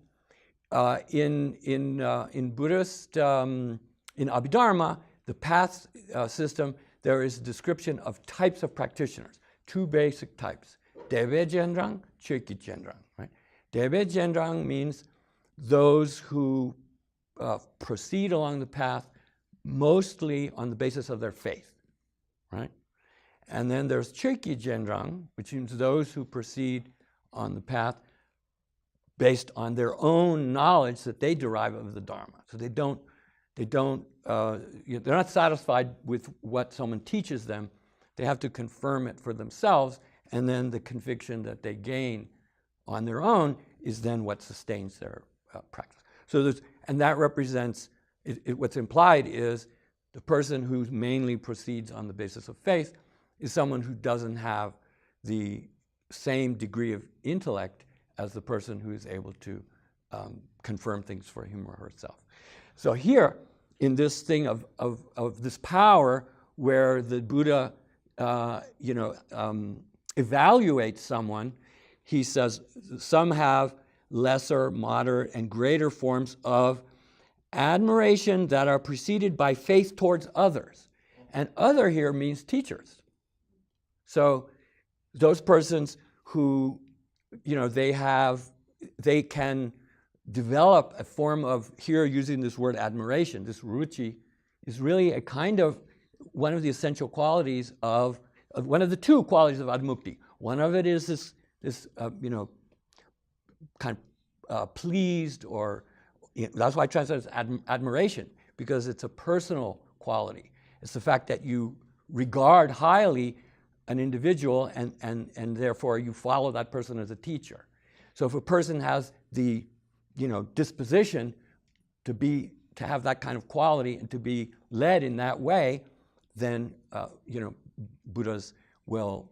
In Buddhist, in Abhidharma, the path system, there is a description of types of practitioners, 2 basic types, Debe Jendrang, Chökyi Jendrang. Right? Debe Jendrang means those who proceed along the path mostly on the basis of their faith. Right? And then there's Chökyi Jendrang, which means those who proceed on the path based on their own knowledge that they derive of the Dharma. So they're not satisfied with what someone teaches them. They have to confirm it for themselves, and then the conviction that they gain on their own is then what sustains their practice. So and that represents, what's implied is the person who mainly proceeds on the basis of faith is someone who doesn't have the same degree of intellect as the person who is able to confirm things for him or herself. So here, in this thing of this power where the Buddha evaluates someone, he says some have lesser, moderate, and greater forms of admiration that are preceded by faith towards others. And other here means teachers. So those persons who, they can develop a form of, here using this word admiration, this ruchi, is really a kind of one of the essential qualities of one of the two qualities of admukti. One of it is this kind of pleased, or that's why I translate it as admiration, because it's a personal quality. It's the fact that you regard highly an individual and therefore you follow that person as a teacher. So if a person has the disposition to have that kind of quality and to be led in that way, then Buddhas will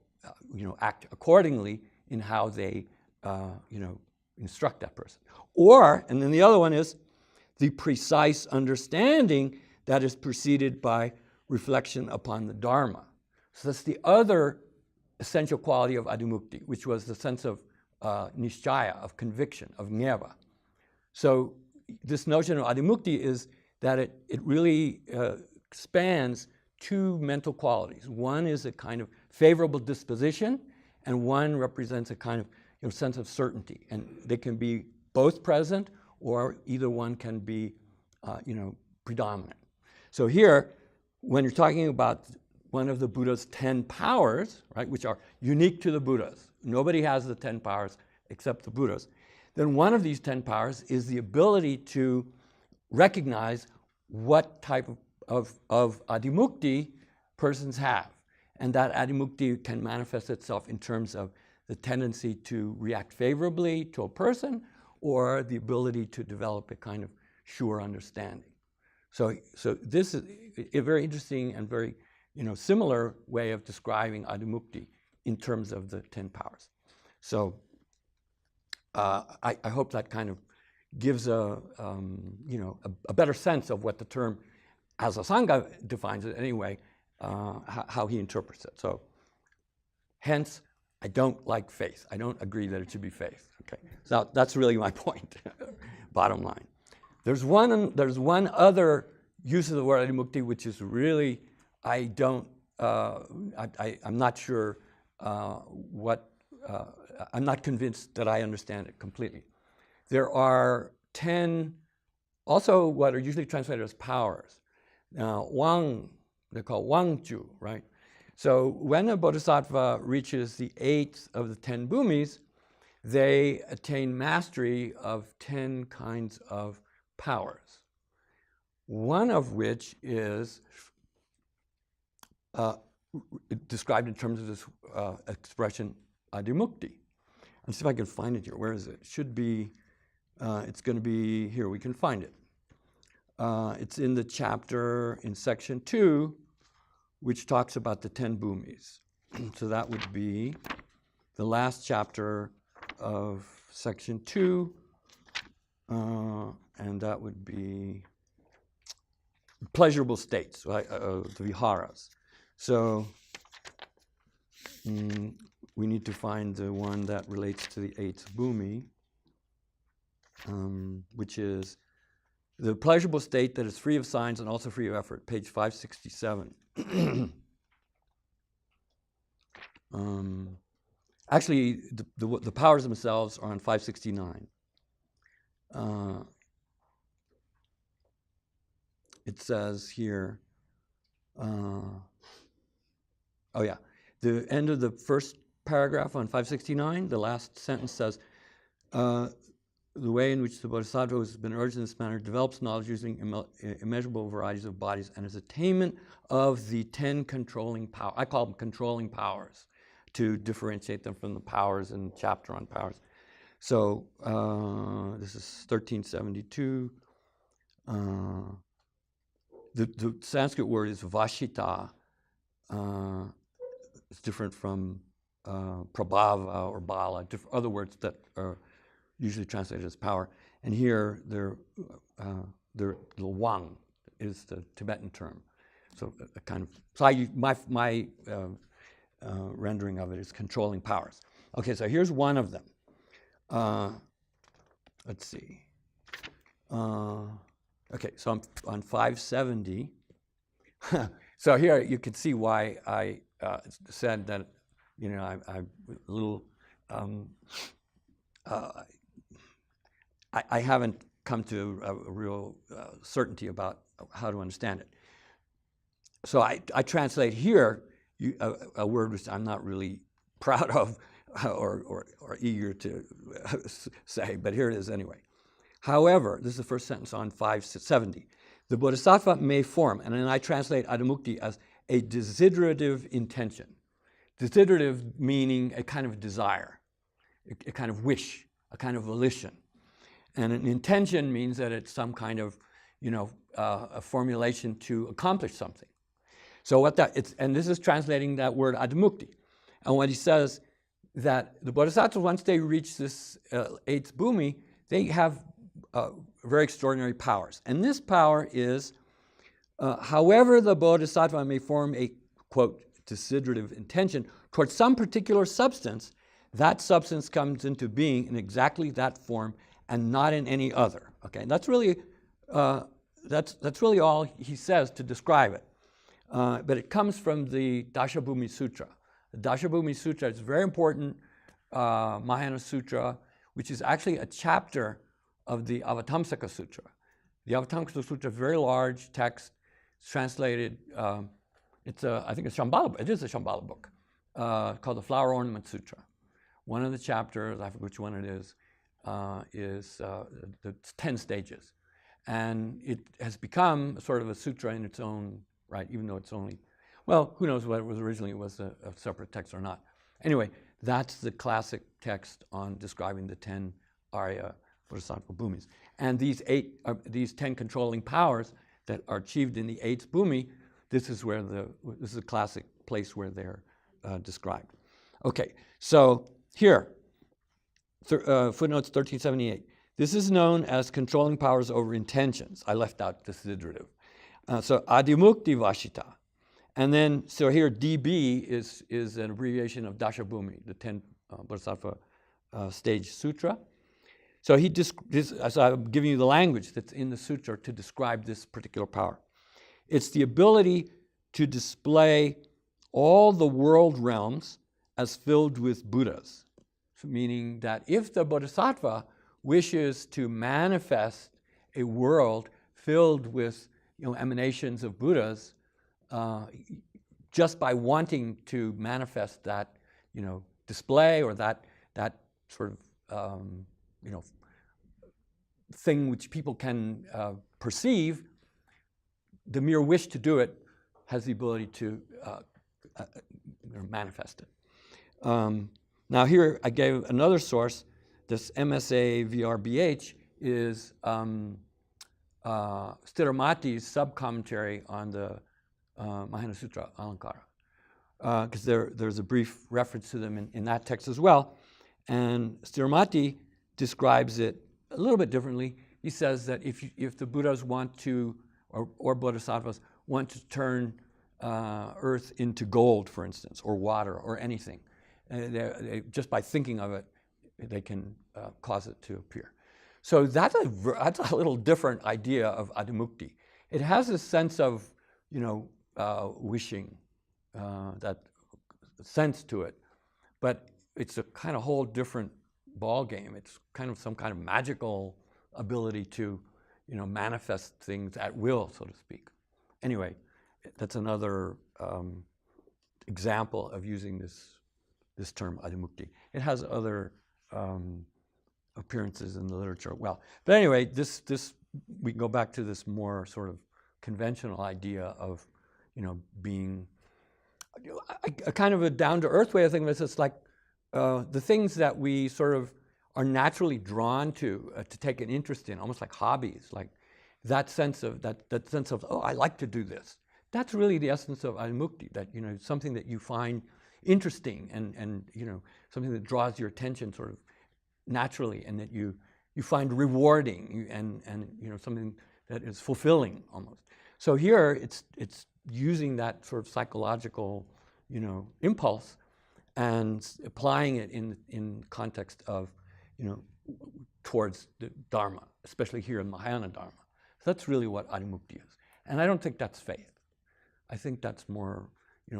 act accordingly in how they instruct that person. And then the other one is the precise understanding that is preceded by reflection upon the Dharma. So that's the other essential quality of adimukti, which was the sense of nishchaya, of conviction, of nyeva. So this notion of adimukti is that it really spans two mental qualities. One is a kind of favorable disposition, and one represents a kind of sense of certainty. And they can be both present, or either one can be predominant. So here, when you're talking about one of the Buddha's 10 powers, right, which are unique to the Buddhas, nobody has the 10 powers except the Buddhas, then one of these 10 powers is the ability to recognize what type of adimukti persons have. And that adimukti can manifest itself in terms of the tendency to react favorably to a person, or the ability to develop a kind of sure understanding. So this is a very interesting and very similar way of describing adimukti in terms of the 10 powers. So I hope that kind of gives a better sense of what the term, as Asanga defines it anyway, how he interprets it. So hence, I don't like faith. I don't agree that it should be faith. Okay, so that's really my point. Bottom line, there's one other use of the word adimukti which is really I'm not sure I'm not convinced that I understand it completely. There are 10 also what are usually translated as powers. Now, they're called Wangju, right? So when a bodhisattva reaches the 8th of the 10 bhumis, they attain mastery of 10 kinds of powers. One of which is described in terms of this expression adimukti. Let's see if I can find it here. Where is it? It should be, it's going to be here. We can find it. It's in the chapter in section 2, which talks about the 10 bhumis. So that would be the last chapter of section 2, and that would be pleasurable states, right, the viharas. So we need to find the one that relates to the 8th bhumi, which is the pleasurable state that is free of signs and also free of effort, page 567. Actually, the powers themselves are on 569. It says here, the end of the first paragraph on 569, the last sentence says, the way in which the Bodhisattva has been urged in this manner develops knowledge using immeasurable varieties of bodies and his attainment of the 10 controlling powers. I call them controlling powers to differentiate them from the powers in the chapter on powers. So this is 1372. The Sanskrit word is vashita. It's different from prabhava or bala, other words that are usually translated as power. And here, the wang is the Tibetan term. So a kind of, so my rendering of it is controlling powers. Okay, so here's one of them. Let's see. Okay, so I'm on 570. So here you can see why I said that, you know, I'm a little, I haven't come to a real certainty about how to understand it. So I translate here a word which I'm not really proud of or eager to say, but here it is anyway. However, this is the first sentence on 570. The Bodhisattva may form, and then I translate adimukti as a desiderative intention. Desiderative meaning a kind of desire, a kind of wish, a kind of volition. And an intention means that it's some kind of, you know, a formulation to accomplish something. So what that, and this is translating that word adimukti. And what he says that the Bodhisattvas, once they reach this 8th bhumi, they have very extraordinary powers. And this power is, however the Bodhisattva may form a, quote, desiderative intention towards some particular substance, that substance comes into being in exactly that form and not in any other. Okay, and that's really all he says to describe it. But it comes from the Dashabhumi Sutra. The Dashabhumi Sutra is a very important Mahayana Sutra, which is actually a chapter of the Avatamsaka Sutra. The Avatamsaka Sutra is a very large text. It's translated, I think it's Shambhala, it is a Shambhala book, called the Flower Ornament Sutra. One of the chapters, I forget which one it is the 10 stages. And it has become sort of a sutra in its own right, even though it's only, well, who knows what it was originally, it was a separate text or not. Anyway, that's the classic text on describing the 10 Arya Bodhisattvabhumis. And these 10 controlling powers that are achieved in the 8th bhumi, this is a classic place where they're described. Okay, so here, footnotes 1378. This is known as controlling powers over intentions. I left out desiderative. So adimukti vashita. And then, so here DB is an abbreviation of Dashabhumi, the 10 Bodhisattva stage sutra. So so I'm giving you the language that's in the sutra to describe this particular power. It's the ability to display all the world realms as filled with Buddhas. So meaning that if the Bodhisattva wishes to manifest a world filled with, you know, emanations of Buddhas, just by wanting to manifest that, you know, display or that sort of, you know, thing which people can perceive, the mere wish to do it has the ability to manifest it. Now here I gave another source. This MSA VRBH is Sthiramati's sub-commentary on the Mahayana Sutra Alankara, because there's a brief reference to them in that text as well. And Sthiramati describes it a little bit differently. He says that if the Buddhas want to, or Bodhisattvas want to turn earth into gold, for instance, or water, or anything, just by thinking of it, they can cause it to appear. So that's a little different idea of adimukti. It has a sense of, you know, wishing, that sense to it, but it's a kind of whole different ball game. It's kind of some kind of magical ability to, you know, manifest things at will, so to speak. Anyway, that's another example of using this term adimukti. It has other appearances in the literature well. But anyway, we can go back to this more sort of conventional idea of, being a kind of a down-to-earth way of thinking of it. It's like the things that we sort of are naturally drawn to take an interest in, almost like hobbies, like that sense of, oh, I like to do this. That's really the essence of adimukti, that, something that you find interesting and something that draws your attention sort of naturally, and that you find rewarding and something that is fulfilling almost. So here it's using that sort of psychological impulse and applying it in context of towards the Dharma, especially here in Mahayana Dharma. So that's really what adimukti is. And I don't think that's faith. I think that's more,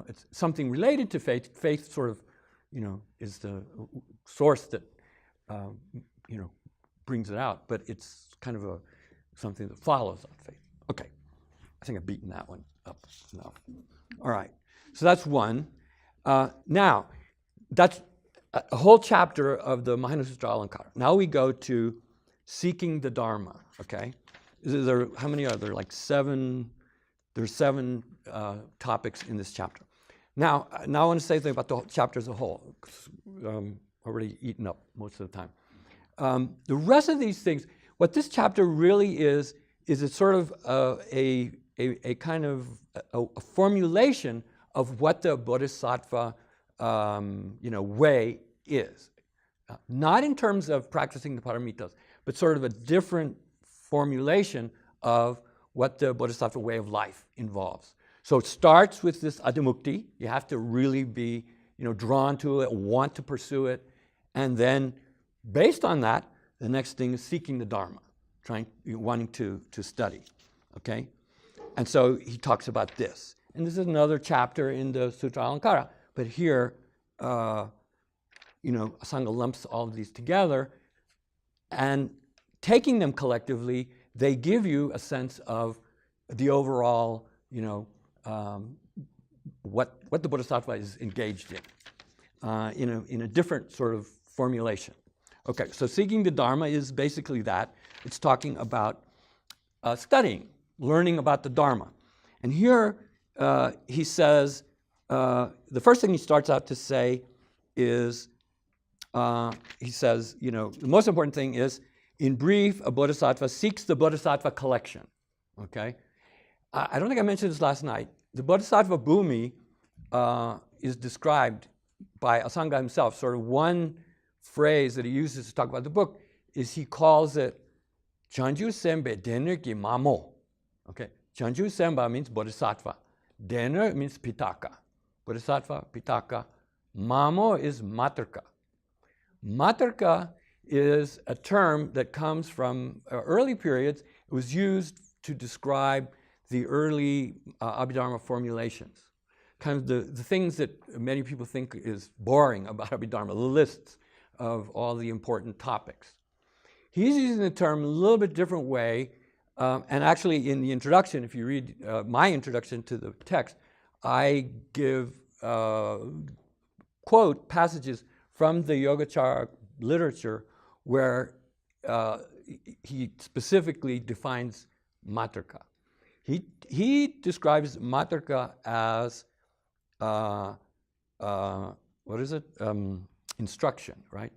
it's something related to faith. Faith sort of, is the source that, brings it out, but it's kind of something that follows on faith. Okay, I think I've beaten that one up enough. All right, so that's one. Now, that's a whole chapter of the Mahayana Sutra Alankara. Now we go to seeking the Dharma, okay? How many are there? Like seven, there's seven topics in this chapter. Now I want to say something about the chapter as a whole, because already eaten up most of the time. The rest of these things, what this chapter really is it's sort of a kind of a formulation of what the Bodhisattva way is. Not in terms of practicing the paramitas, but sort of a different formulation of what the Bodhisattva way of life involves. So it starts with this adimukti. You have to really be drawn to it, want to pursue it. And then based on that, the next thing is seeking the Dharma, wanting to study, okay? And so he talks about this. And this is another chapter in the Sutra Alankara. But here, Asanga lumps all of these together, and taking them collectively, they give you a sense of the overall, what the Bodhisattva is engaged in a different sort of formulation. Okay, so seeking the Dharma is basically that. It's talking about studying, learning about the Dharma. And here he says, the first thing he starts out to say is, he says, the most important thing is, in brief, a Bodhisattva seeks the Bodhisattva collection, okay? I don't think I mentioned this last night. The Bodhisattvabhumi is described by Asanga himself. Sort of one phrase that he uses to talk about the book is he calls it Chanju Sembe Dener Ki Mamo. Okay, Chanju Semba means Bodhisattva. Dener means Pitaka. Bodhisattva, Pitaka. Mamo is Matrika. Matrika is a term that comes from early periods. It was used to describe the early Abhidharma formulations. Kind of the things that many people think is boring about Abhidharma, the lists of all the important topics. He's using the term a little bit different way, and actually in the introduction, if you read my introduction to the text, I give quote passages from the Yogacara literature where he specifically defines Matrika. He describes Matrika as what is it? Instruction, right?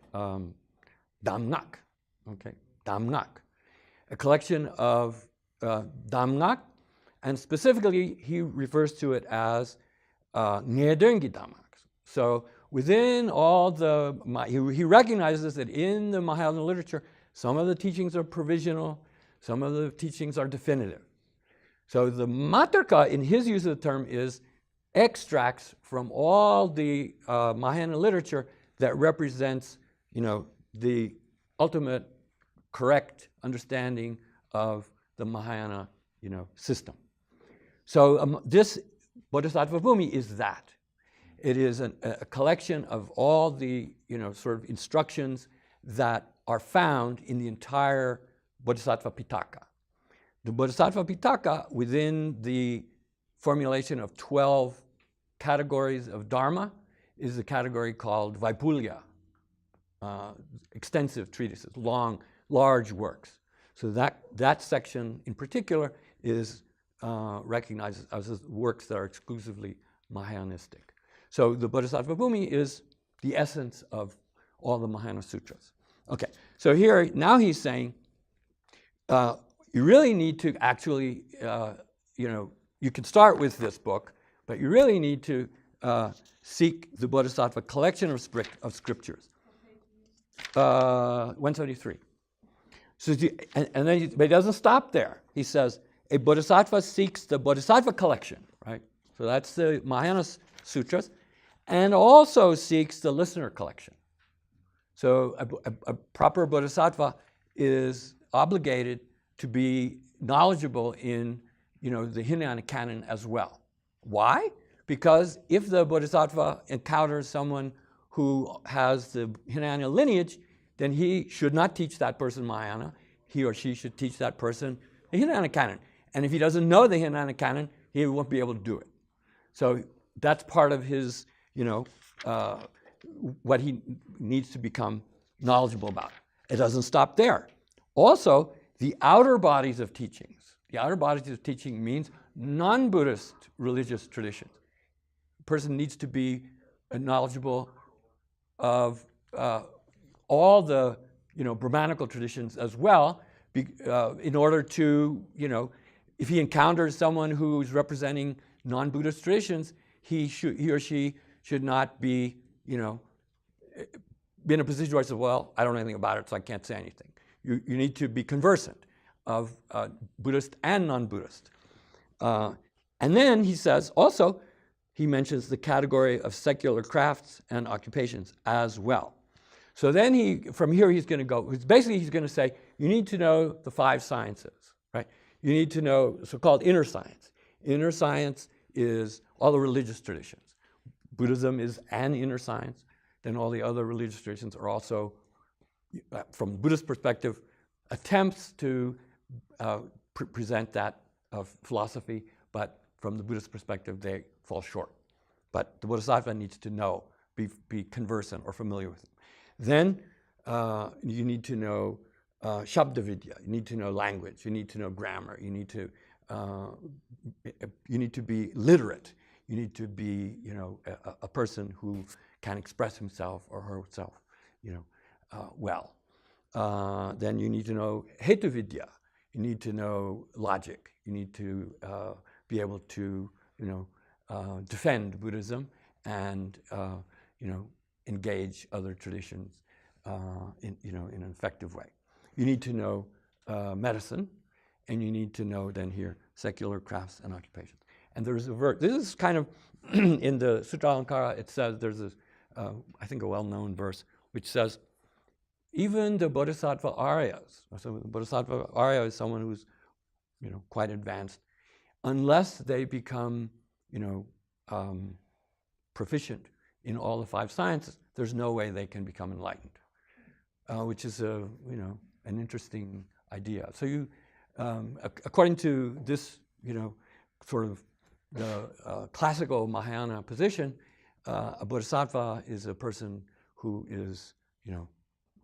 Damnak, okay? Damnak, a collection of Damnak, and specifically he refers to it as Ngedungi Damnak. So within all he recognizes that in the Mahayana literature, some of the teachings are provisional, some of the teachings are definitive. So the Matrika, in his use of the term, is extracts from all the Mahayana literature that represents, the ultimate correct understanding of the Mahayana, system. So this Bodhisattvabhumi is that. It is a collection of all the, sort of instructions that are found in the entire Bodhisattva Pitaka. The Bodhisattva Pitaka, within the formulation of 12 categories of Dharma, is a category called Vaipulya. extensive treatises, large works. So that section in particular is recognized as works that are exclusively Mahayanistic. So the Bodhisattvabhumi is the essence of all the Mahayana sutras. Okay, so here, now he's saying, you really need to actually, you can start with this book, but you really need to seek the Bodhisattva collection of scriptures. 173. So, and then but he doesn't stop there. He says, a Bodhisattva seeks the Bodhisattva collection, right? So that's the Mahayana sutras, and also seeks the listener collection. So a proper Bodhisattva is obligated to be knowledgeable in, the Hinayana canon as well. Why? Because if the Bodhisattva encounters someone who has the Hinayana lineage, then he should not teach that person Mahayana. He or she should teach that person the Hinayana canon. And if he doesn't know the Hinayana canon, he won't be able to do it. So that's part of his, what he needs to become knowledgeable about. It doesn't stop there. Also, the outer bodies of teachings. The outer bodies of teaching means non-Buddhist religious traditions. A person needs to be knowledgeable of all the, Brahmanical traditions as well, in order to, if he encounters someone who's representing non-Buddhist traditions, he or she should not be, be in a position where I say, well, I don't know anything about it, so I can't say anything. You need to be conversant of Buddhist and non-Buddhist. And then he says, also, he mentions the category of secular crafts and occupations as well. So then from here he's going to go, basically he's going to say, you need to know the 5 sciences, right? You need to know so-called inner science. Inner science is all the religious traditions. Buddhism is an inner science. Then all the other religious traditions are also, from the Buddhist perspective, attempts to present that philosophy, but from the Buddhist perspective, they fall short. But the Bodhisattva needs to know, be conversant or familiar with it. Then you need to know Shabdavidya, you need to know language, you need to know grammar, you need to be literate, you need to be, a person who can express himself or herself, well. Then you need to know Hetuvidya, you need to know logic, you need to be able to, defend Buddhism and, engage other traditions in an effective way. You need to know medicine, and you need to know then here secular crafts and occupations. And there's a verse. This is kind of in the Sutra Alankara. It says there's this, I think, a well-known verse which says, even the Bodhisattva Aryas. So the Bodhisattva Arya is someone who's, quite advanced, unless they become, proficient in all the 5 sciences, there's no way they can become enlightened, which is an interesting idea. So you, according to this, sort of the classical Mahayana position, a bodhisattva is a person who is,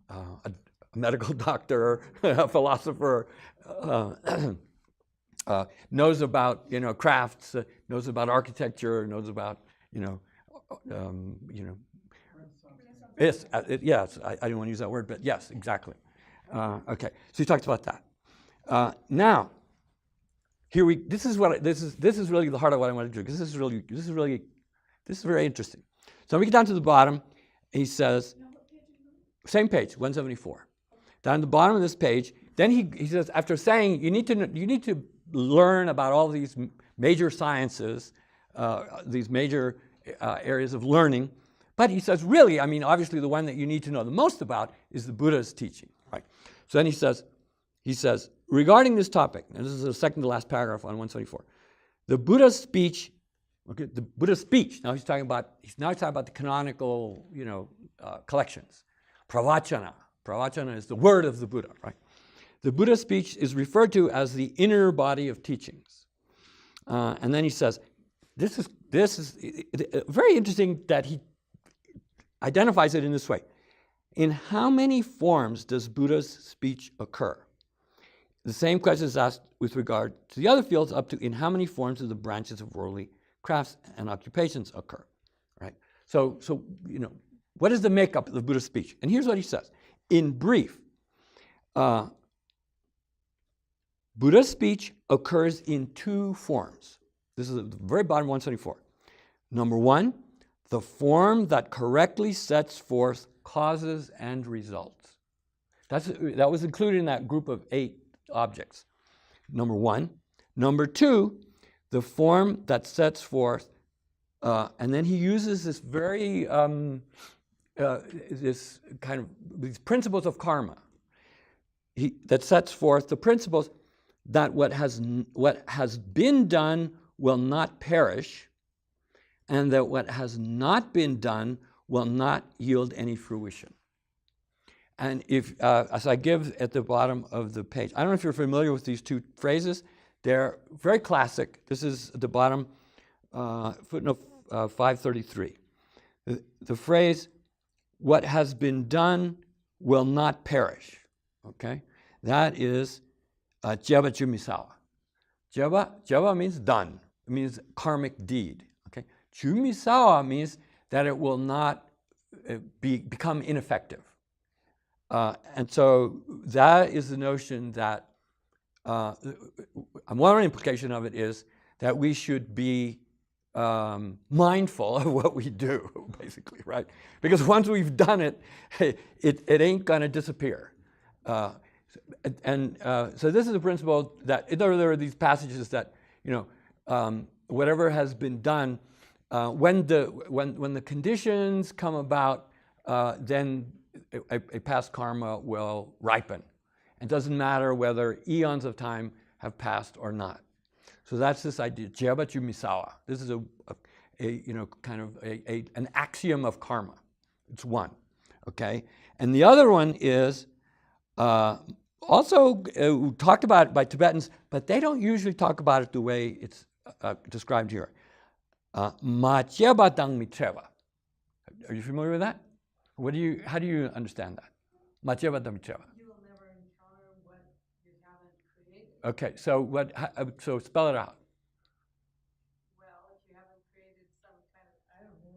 a medical doctor, a philosopher, knows about, crafts, knows about architecture, knows about, yes, yes. I didn't want to use that word, but yes, exactly. Okay, so he talks about that. Now, here this is really the heart of what I want to do, because this is very interesting. So we get down to the bottom. He says, same page, 174. Down at the bottom of this page, then he says, after saying you need to learn about all these major sciences, these major areas of learning, but he says, really, I mean, obviously the one that you need to know the most about is the Buddha's teaching, right? So then he says, regarding this topic, and this is the second to last paragraph on 174, the Buddha's speech, okay, the Buddha's speech. Now he's talking about the canonical, collections. Pravachana. Pravachana is the word of the Buddha, right? The Buddha's speech is referred to as the inner body of teachings. And then he says, this is very interesting that he identifies it in this way. in how many forms does Buddha's speech occur? The same question is asked with regard to the other fields, up to in how many forms do the branches of worldly crafts and occupations occur, right? So what is the makeup of the Buddha's speech? And here's what he says. In brief, Buddha's speech occurs in two forms. This is at the very bottom, 174. Number one, the form that correctly sets forth causes and results. That was included in that group of 8 objects. Number one. Number two, the form that sets forth, and then he uses this very, these principles of karma. That sets forth the principles that what has been done will not perish, and that what has not been done will not yield any fruition. And if, as I give at the bottom of the page, I don't know if you're familiar with these two phrases. They're very classic. This is at the bottom, footnote 533. The phrase, what has been done will not perish, okay? That is jeba jumisawa. Jeba means done. It means karmic deed, okay? Jumisawa means that it will not become ineffective. And so that is the notion that, one implication of it is that we should be mindful of what we do, basically, right? Because once we've done it, it ain't gonna disappear. So this is a principle that, there are these passages that, whatever has been done, when the conditions come about, then a past karma will ripen. It doesn't matter whether eons of time have passed or not. So that's this idea, jeba jumisawa. This is an axiom of karma. It's one, okay? And the other one is also talked about by Tibetans, but they don't usually talk about it the way it's described here. Ma jeba dang mi treva. Are you familiar with that? How do you understand that? Ma jeba dang mi treva. You will never encounter what you haven't created. Okay, so spell it out. Well, if you haven't created some kind of,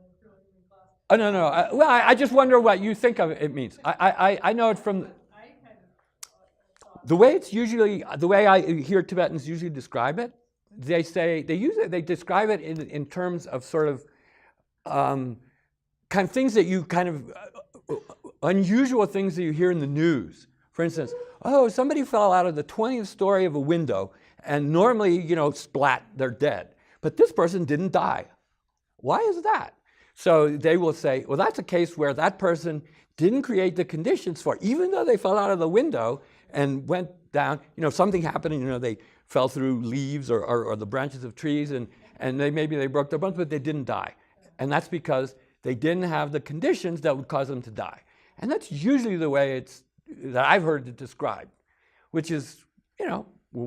I don't know, class. Oh, no. Well, I just wonder what you think of it means. I know it from I kind of thought the way it's usually, the way I hear Tibetans usually describe it. They say they describe it in terms of sort of kind of things that you kind of unusual things that you hear in the news. For instance, oh, somebody fell out of the 20th story of a window, and normally, splat, they're dead. But this person didn't die. Why is that? So they will say, well, that's a case where that person didn't create the conditions for it. Even though they fell out of the window and went down, something happened, and they fell through leaves or the branches of trees, and maybe they broke their bones, but they didn't die. And that's because they didn't have the conditions that would cause them to die. And that's usually the way that I've heard it described, which is,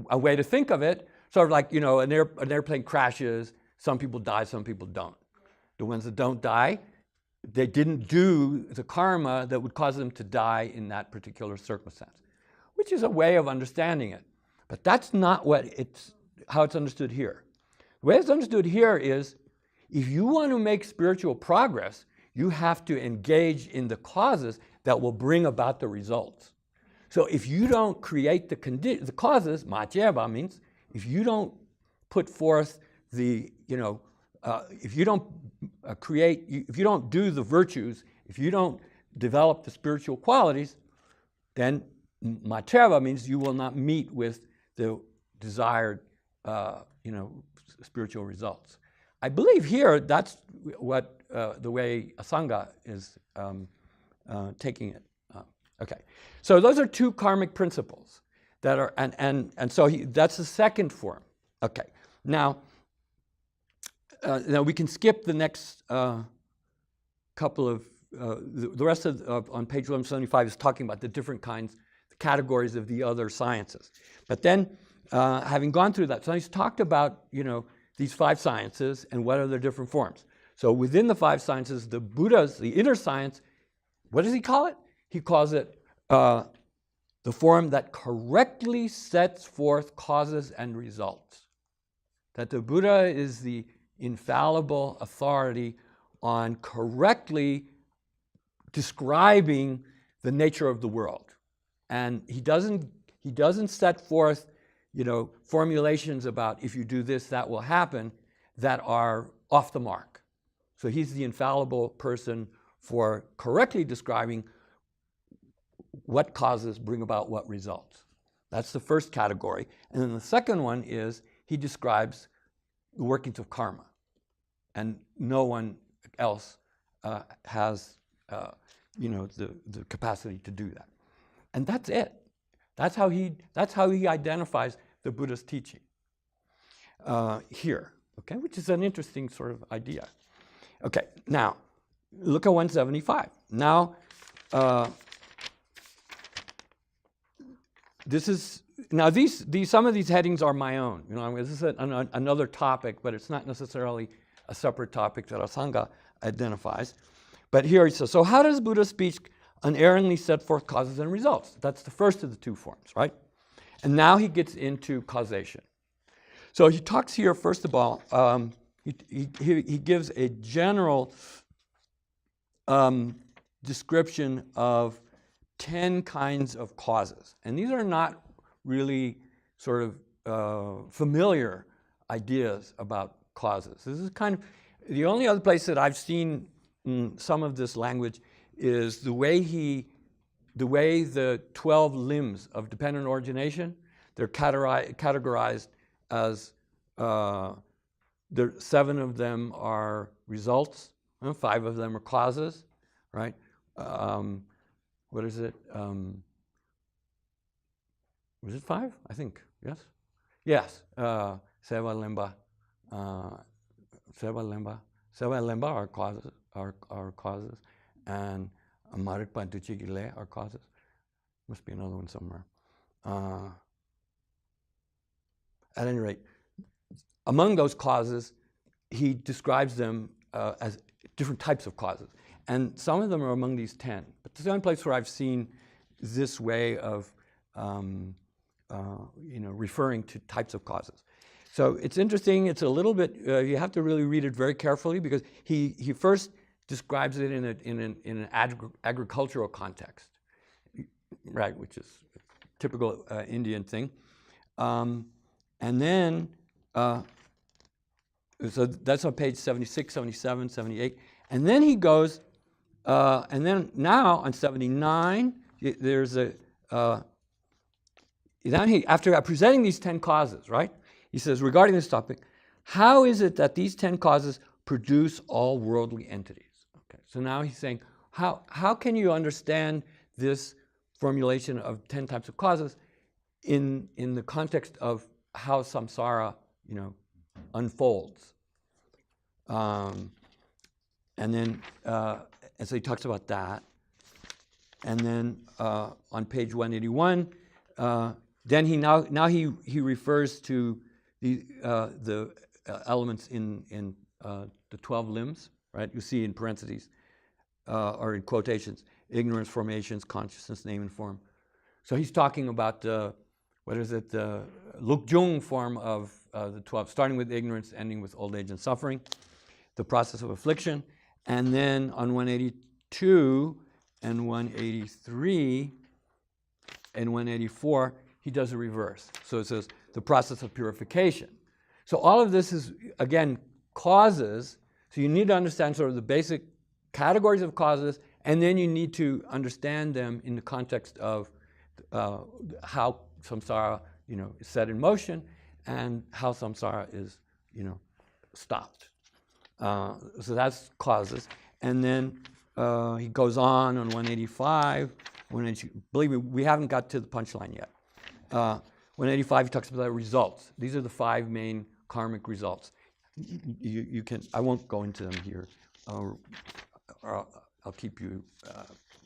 a way to think of it, sort of like, an airplane crashes, some people die, some people don't. The ones that don't die, they didn't do the karma that would cause them to die in that particular circumstance, which is a way of understanding it. But that's not how it's understood here. The way it's understood here is, if you want to make spiritual progress, you have to engage in the causes that will bring about the results. So if you don't create the causes, ma jeba means, if you don't put forth the, if you don't if you don't do the virtues, if you don't develop the spiritual qualities, then ma jeba means you will not meet with the desired, spiritual results. I believe here that's what the way Asanga is taking it. Okay, so those are two karmic principles that are, and so that's the second form. Okay, now we can skip the next couple of the rest of on page 1175 is talking about the different kinds, the categories of the other sciences. But then, having gone through that, so he's talked about these 5 sciences and what are their different forms. So within the 5 sciences, the Buddha's, the inner science, what does he call it? he calls it the forum that correctly sets forth causes and results. That the Buddha is the infallible authority on correctly describing the nature of the world. And he doesn't set forth, formulations about if you do this, that will happen, that are off the mark. So he's the infallible person for correctly describing what causes bring about what results. That's the first category. And then the second one is he describes the workings of karma. And no one else has the capacity to do that. And that's it. That's how he identifies the Buddha's teaching here, okay, which is an interesting sort of idea. Okay, now look at 175. Now some of these headings are my own. This is another topic, but it's not necessarily a separate topic that Asanga identifies. But here he says, so how does Buddha's speech unerringly set forth causes and results? That's the first of the two forms, right? And now he gets into causation. So he talks here, first of all, he gives a general description of 10 kinds of causes. And these are not really sort of familiar ideas about causes. This is kind of, the only other place that I've seen some of this language is the way the 12 limbs of dependent origination, they're categorized as, 7 of them are results, 5 of them are causes, right? What is it? Was it 5? I think, yes? Yes, Seva Lemba are causes, and Amarikpa Duchigile are causes. Must be another one somewhere. At any rate, among those causes, he describes them as different types of causes. And some of them are among these 10. But it's the only place where I've seen this way of referring to types of causes. So it's interesting. It's a little bit, you have to really read it very carefully, because he first describes it in an agricultural context, right, which is a typical Indian thing. And then, so that's on page 76, 77, 78. And then he goes, and then now on 79, there's after presenting these 10 causes, right? He says, regarding this topic, how is it that these 10 causes produce all worldly entities? Okay, so now he's saying, how can you understand this formulation of 10 types of causes in the context of how samsara, unfolds? And then, and so he talks about that. And then on page 181, then he refers to the elements in the 12 limbs, right? You see in parentheses or in quotations: ignorance, formations, consciousness, name, and form. So he's talking about the Lukjung form of the 12, starting with ignorance, ending with old age and suffering, the process of affliction. And then on 182 and 183 and 184, he does a reverse. So it says the process of purification. So all of this is, again, causes. So you need to understand sort of the basic categories of causes, and then you need to understand them in the context of how samsara, is set in motion, and how samsara is, stopped. So that's causes. And then he goes on 185. Believe me, we haven't got to the punchline yet. 185, he talks about results. These are the 5 main karmic results. You can. I won't go into them here, or I'll keep you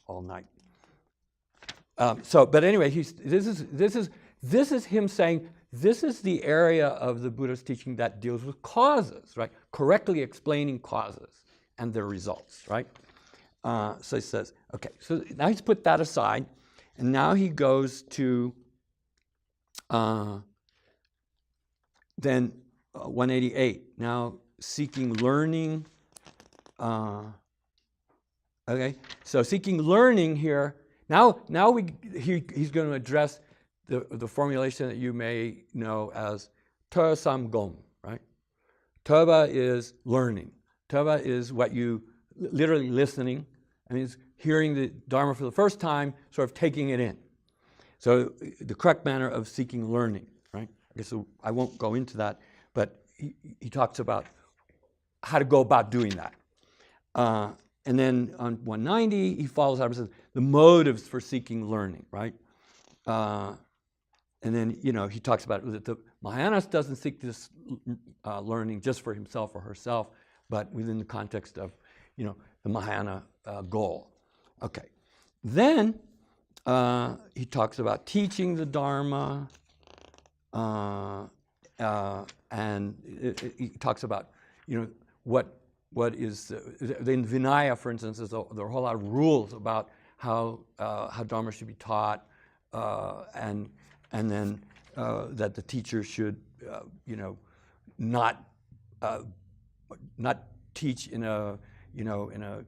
all night. But anyway, this is him saying this is the area of the Buddha's teaching that deals with causes, right? Correctly explaining causes and their results, right? So he says, okay, so now he's put that aside, and now he goes to then 188. Now seeking learning. Okay, so seeking learning here. Now he's going to address the formulation that you may know as Te Sam Gom, right? Teba is learning. Teba is what you literally listening, and is hearing the Dharma for the first time, sort of taking it in. So the correct manner of seeking learning, right? I guess I won't go into that, but he talks about how to go about doing that. And then on 190, he follows up and says the motives for seeking learning, right? And then, he talks about that the Mahayana doesn't seek this learning just for himself or herself, but within the context of, the Mahayana goal. Okay. Then he talks about teaching the Dharma, and he talks about, what is in Vinaya, for instance, there are a whole lot of rules about how Dharma should be taught, and then that the teacher should, not teach in a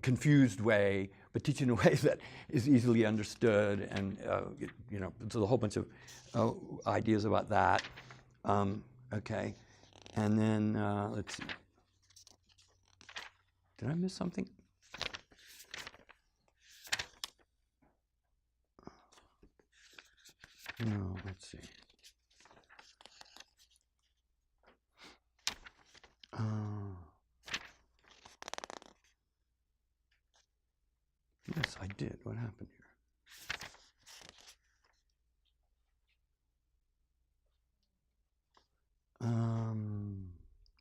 confused way, but teach in a way that is easily understood, and so a whole bunch of ideas about that. Okay, and then let's see. Did I miss something? No, let's see. Yes, I did. What happened here?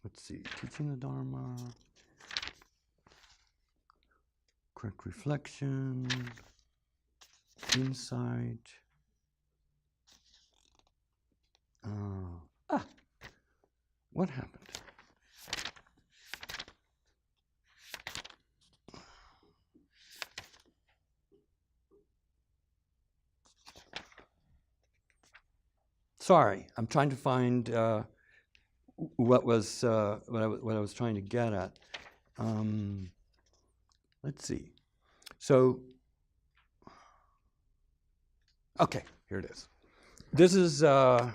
Let's see. Teaching the Dharma. Correct reflection. Insight. What happened? Sorry, I'm trying to find what I was trying to get at. Let's see. So, okay, here it is. This is the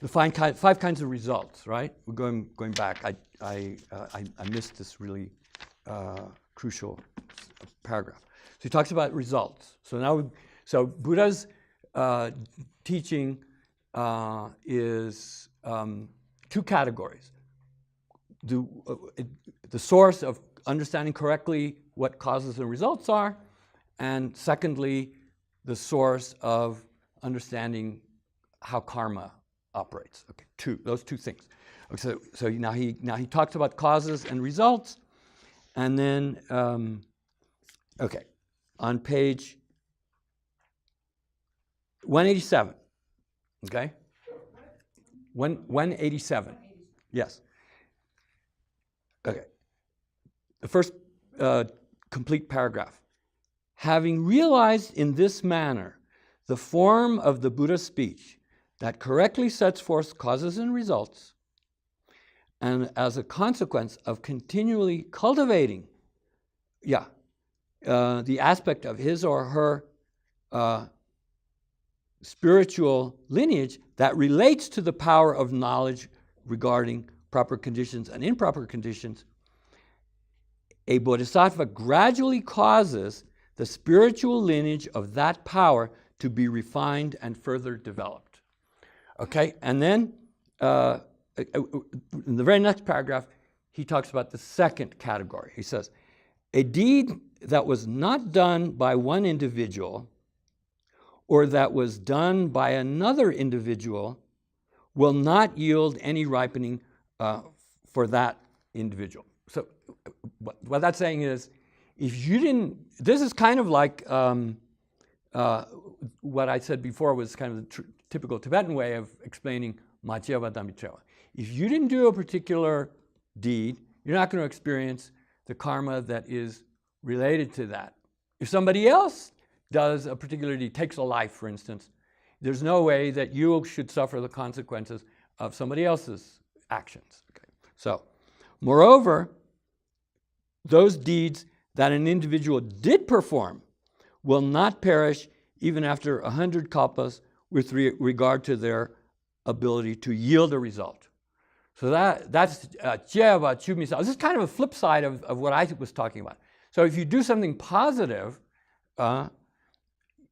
five kinds of results, right? We're going back. I missed this really crucial paragraph. So he talks about results. So now, Buddha's teaching is two categories: the source of understanding correctly what causes and results are, and secondly, the source of understanding how karma operates. Okay, those two things. Okay, so now he talks about causes and results, and then okay, on page 187. Okay, 187. Yes. Okay. The first complete paragraph. Having realized in this manner the form of the Buddha's speech that correctly sets forth causes and results, and as a consequence of continually cultivating, the aspect of his or her spiritual lineage that relates to the power of knowledge regarding proper conditions and improper conditions, a bodhisattva gradually causes the spiritual lineage of that power to be refined and further developed. Okay, and then in the very next paragraph, he talks about the second category. He says, a deed that was not done by one individual or that was done by another individual will not yield any ripening for that individual. So what that's saying is, if you didn't, this is kind of like what I said before was kind of the typical Tibetan way of explaining Machiava Dhammitreva. If you didn't do a particular deed, you're not going to experience the karma that is related to that. If somebody else does a particular deed, takes a life, for instance, there's no way that you should suffer the consequences of somebody else's actions. Okay. So, moreover, those deeds that an individual did perform will not perish even after 100 kalpas with regard to their ability to yield a result. So that's jeva chumisa. This is kind of a flip side of what I was talking about. So if you do something positive,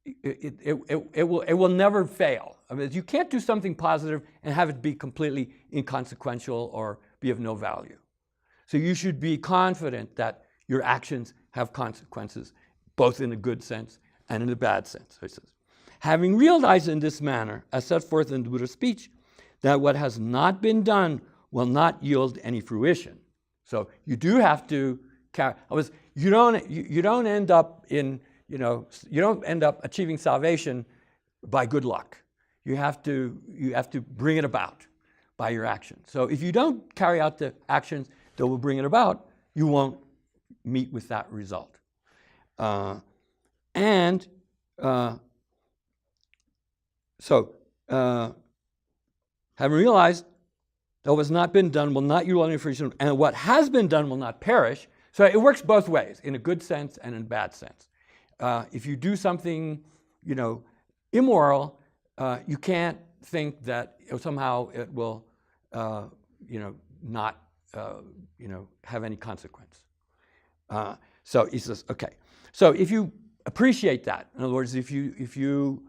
it will never fail. I mean, you can't do something positive and have it be completely inconsequential or be of no value. So you should be confident that your actions have consequences, both in a good sense and in a bad sense. So it says, having realized in this manner, as set forth in the Buddha's speech, that what has not been done will not yield any fruition. So you do have to carry. You don't end up achieving salvation by good luck. You have to bring it about by your actions. So if you don't carry out the actions that will bring it about, you won't meet with that result. Having realized that what has not been done will not yield any fruition, and what has been done will not perish. So it works both ways, in a good sense and in a bad sense. If you do something, immoral, you can't think that somehow it will, not, have any consequence. So he says, okay. So if you appreciate that, in other words, if you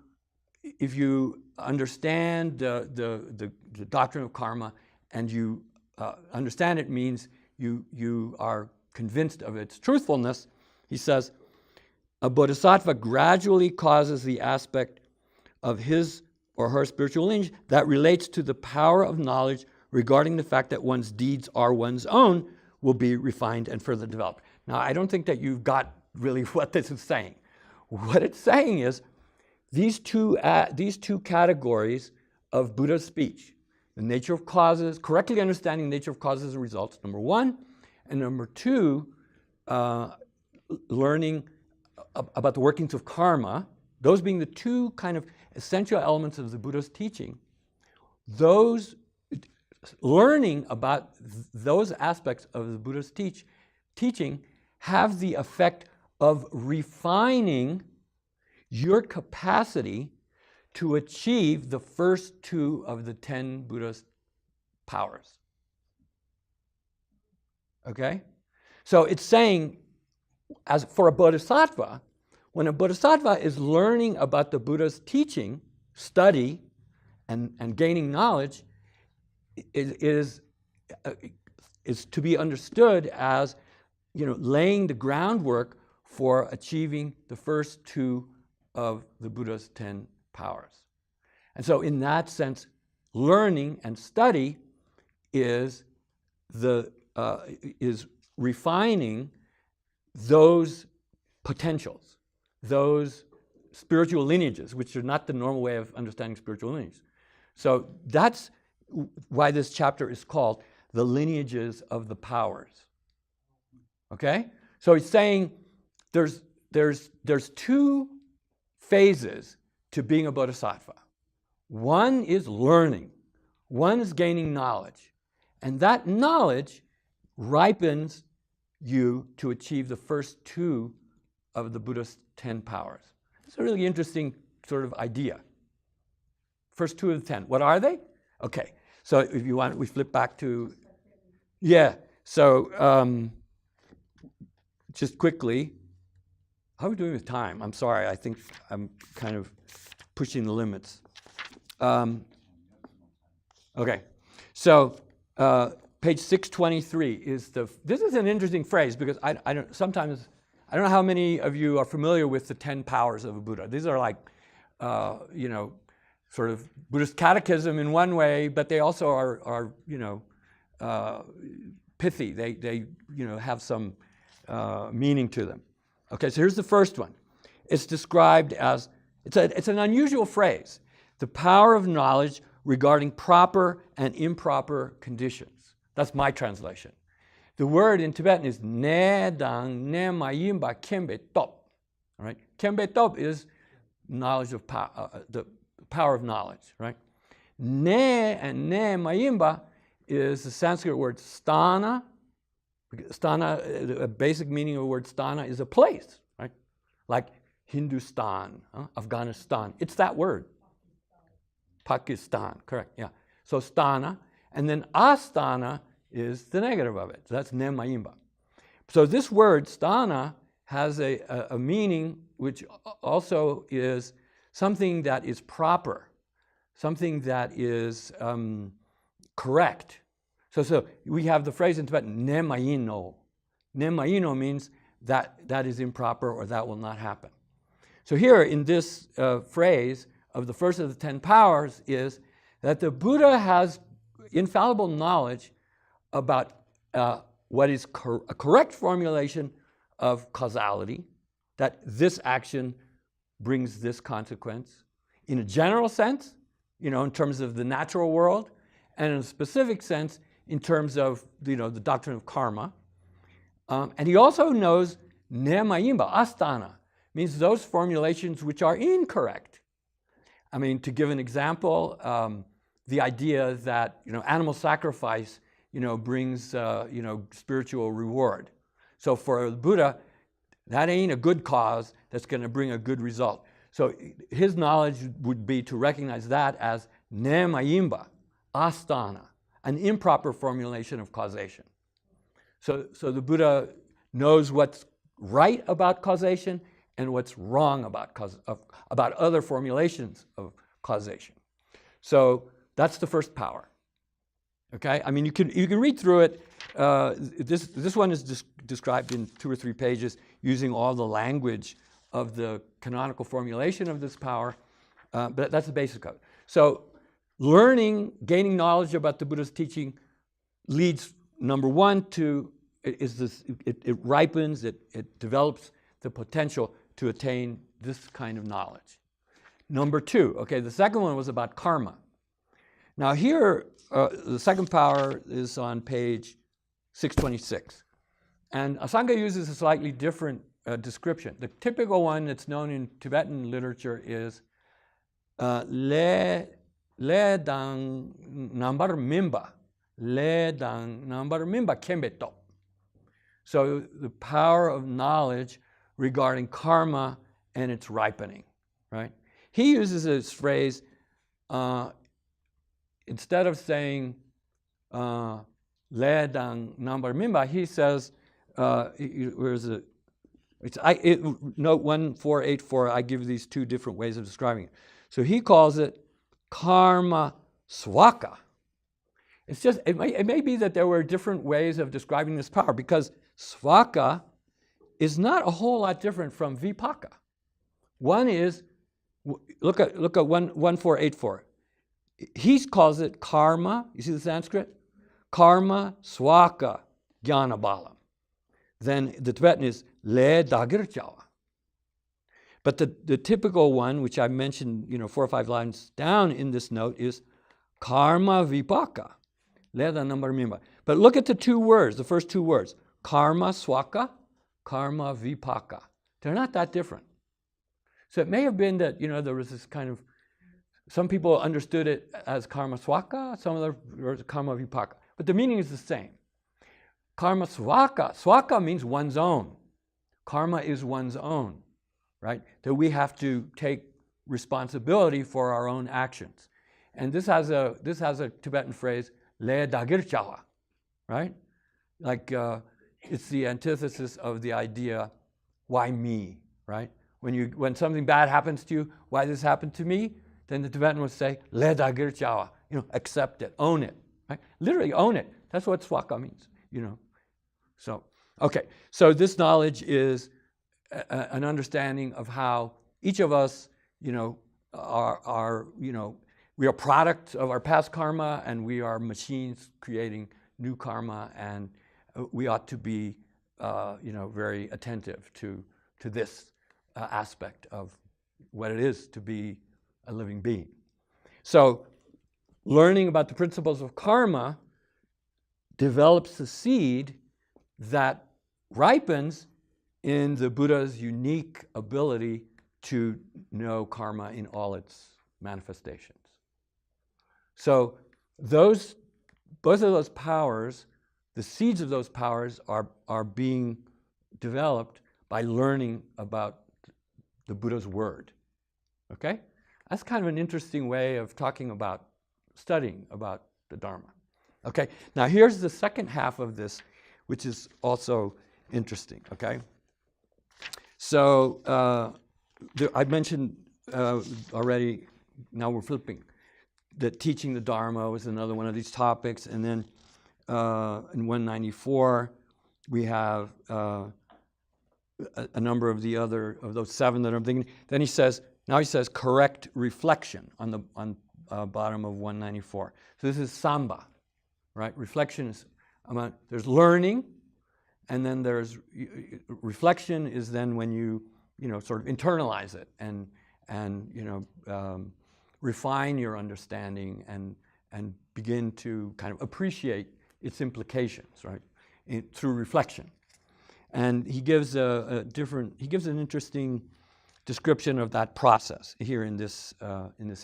understand the doctrine of karma and you understand it means you are convinced of its truthfulness, he says, a bodhisattva gradually causes the aspect of his or her spiritual lineage that relates to the power of knowledge regarding the fact that one's deeds are one's own will be refined and further developed. Now, I don't think that you've got really what this is saying. What it's saying is these two categories of Buddha's speech, the nature of causes, correctly understanding the nature of causes and results, number one, and number two, learning about the workings of karma, those being the two kind of essential elements of the Buddha's teaching, those learning about those aspects of the Buddha's teaching have the effect of refining your capacity to achieve the first two of the 10 Buddha's powers. Okay? So it's saying, as for a bodhisattva, when a bodhisattva is learning about the Buddha's teaching, study, and gaining knowledge, is to be understood as laying the groundwork for achieving the first two of the Buddha's 10 powers. And so in that sense, learning and study is refining those potentials, those spiritual lineages, which are not the normal way of understanding spiritual lineages. So that's why this chapter is called The Lineages of the Powers. Okay? So he's saying there's two phases to being a bodhisattva. One is learning. One is gaining knowledge. And that knowledge ripens you to achieve the first two of the Buddha's 10 powers. It's a really interesting sort of idea. First two of the 10. What are they? Okay. So if you want, we flip back to, so just quickly, how are we doing with time? I'm sorry, I think I'm kind of pushing the limits. Okay, so page 623 is this is an interesting phrase because I don't know how many of you are familiar with the 10 powers of a Buddha. These are like, sort of Buddhist catechism in one way, but they also are pithy. They have some meaning to them. Okay, so here's the first one. It's described as, it's an unusual phrase, the power of knowledge regarding proper and improper conditions. That's my translation. The word in Tibetan is ne dang ne mayimba kembe top. All right, kembe top is knowledge of the power of knowledge, right? Ne and ne mayimba is the Sanskrit word sthana. Sthana, a basic meaning of the word sthana is a place, right? Like Hindustan, Afghanistan. It's that word. Pakistan, correct, yeah. So sthana, and then asthana is the negative of it. So that's ne mayimba. So this word sthana has a meaning which also is something that is proper, something that is correct. So we have the phrase in Tibetan, ne mayino. Ne mayino means that is improper or that will not happen. So here in this phrase of the first of the 10 powers is that the Buddha has infallible knowledge about what is a correct formulation of causality, that this action brings this consequence in a general sense, in terms of the natural world, and in a specific sense in terms of the doctrine of karma. And he also knows ne mayimba, asthana, means those formulations which are incorrect. I mean, to give an example, the idea that animal sacrifice brings spiritual reward. So for the Buddha, that ain't a good cause that's going to bring a good result. So his knowledge would be to recognize that as ne mayimba, asthana, an improper formulation of causation. So the Buddha knows what's right about causation and what's wrong about other formulations of causation. So that's the first power. Okay, I mean you can read through it. This one is described in 2 or 3 pages using all the language of the canonical formulation of this power, but that's the basic of it. So gaining knowledge about the Buddha's teaching leads, number one, to it ripens, it develops the potential to attain this kind of knowledge. Number two, okay, the second one was about karma. Now here, the second power is on page 626. And Asanga uses a slightly different description. The typical one that's known in Tibetan literature is le dang nambar mimba. Le dang nambar mimba kembeto. So the power of knowledge regarding karma and its ripening, right? He uses this phrase, instead of saying le dang nambar mimba, he says, where is it? Note 1484, I give these 2 different ways of describing it. So he calls it karma swaka. It's just, it may be that there were different ways of describing this power, because swaka is not a whole lot different from vipaka. One is, look at 1484. He calls it karma, you see the Sanskrit? Karma swaka jnana balam. Then the Tibetan is le dagir chawa. But the typical one, which I mentioned 4 or 5 lines down in this note, is karma vipaka. Le da nambar mimba. But look at the 2 words, the first 2 words. Karma swaka, karma vipaka. They're not that different. So it may have been that, there was this kind of, some people understood it as karma swaka, some other words karma vipaka. But the meaning is the same. Karma swaka. Swaka means one's own. Karma is one's own, right? That we have to take responsibility for our own actions. And this has a Tibetan phrase, le dagir chawa, right? Like it's the antithesis of the idea, why me, right? When something bad happens to you, why this happened to me? Then the Tibetan would say, le dagir chawa, accept it, own it, right? Literally own it. That's what swaka means, So, okay, so this knowledge is an understanding of how each of us, we are products of our past karma, and we are machines creating new karma, and we ought to be, very attentive to this aspect of what it is to be a living being. So, learning about the principles of karma develops the seed that ripens in the Buddha's unique ability to know karma in all its manifestations. So both of those powers, the seeds of those powers are being developed by learning about the Buddha's word. Okay? That's kind of an interesting way of talking about, studying about the Dharma. Okay? Now here's the second half of this, which is also interesting. Okay? So I mentioned already, now we're flipping, that teaching the Dharma was another one of these topics. And then in 194, we have a number of the other, of those 7 that I'm thinking. Then he says, now he says correct reflection on the bottom of 194. So this is samba, right? Reflection is, there's learning, and then there's reflection is then when you sort of internalize it and refine your understanding and begin to kind of appreciate its implications, right? Through reflection. And he gives an interesting description of that process here in this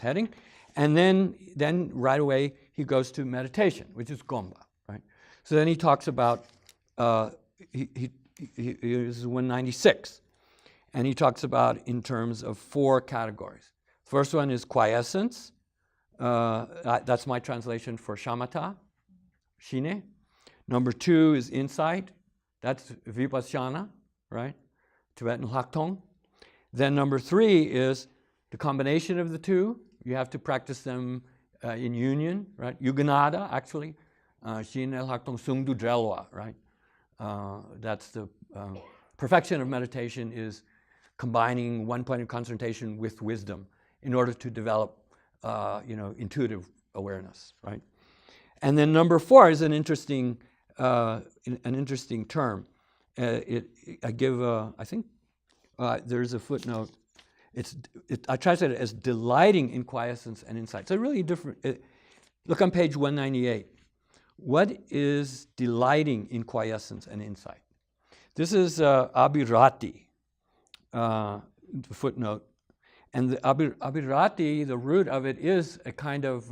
heading. And then right away he goes to meditation, which is gomba, right? So then he talks about this is 196, and he talks about in terms of 4 categories. First one is quiescence. That's my translation for shamatha, shine. Number 2 is insight. That's vipassana, right? Tibetan Laktong. Then number 3 is the combination of the 2. You have to practice them in union, right? Yuganada, actually. Shine Laktong Sungdu Drelwa, right? That's the perfection of meditation is combining one point of concentration with wisdom in order to develop, intuitive awareness, right? And then number 4 is an interesting term. I think there's a footnote. I translate it as delighting in quiescence and insight. So really different. Look on page 198. What is delighting in quiescence and insight? This is abhirati, the footnote. And the abhirati, the root of it is a kind of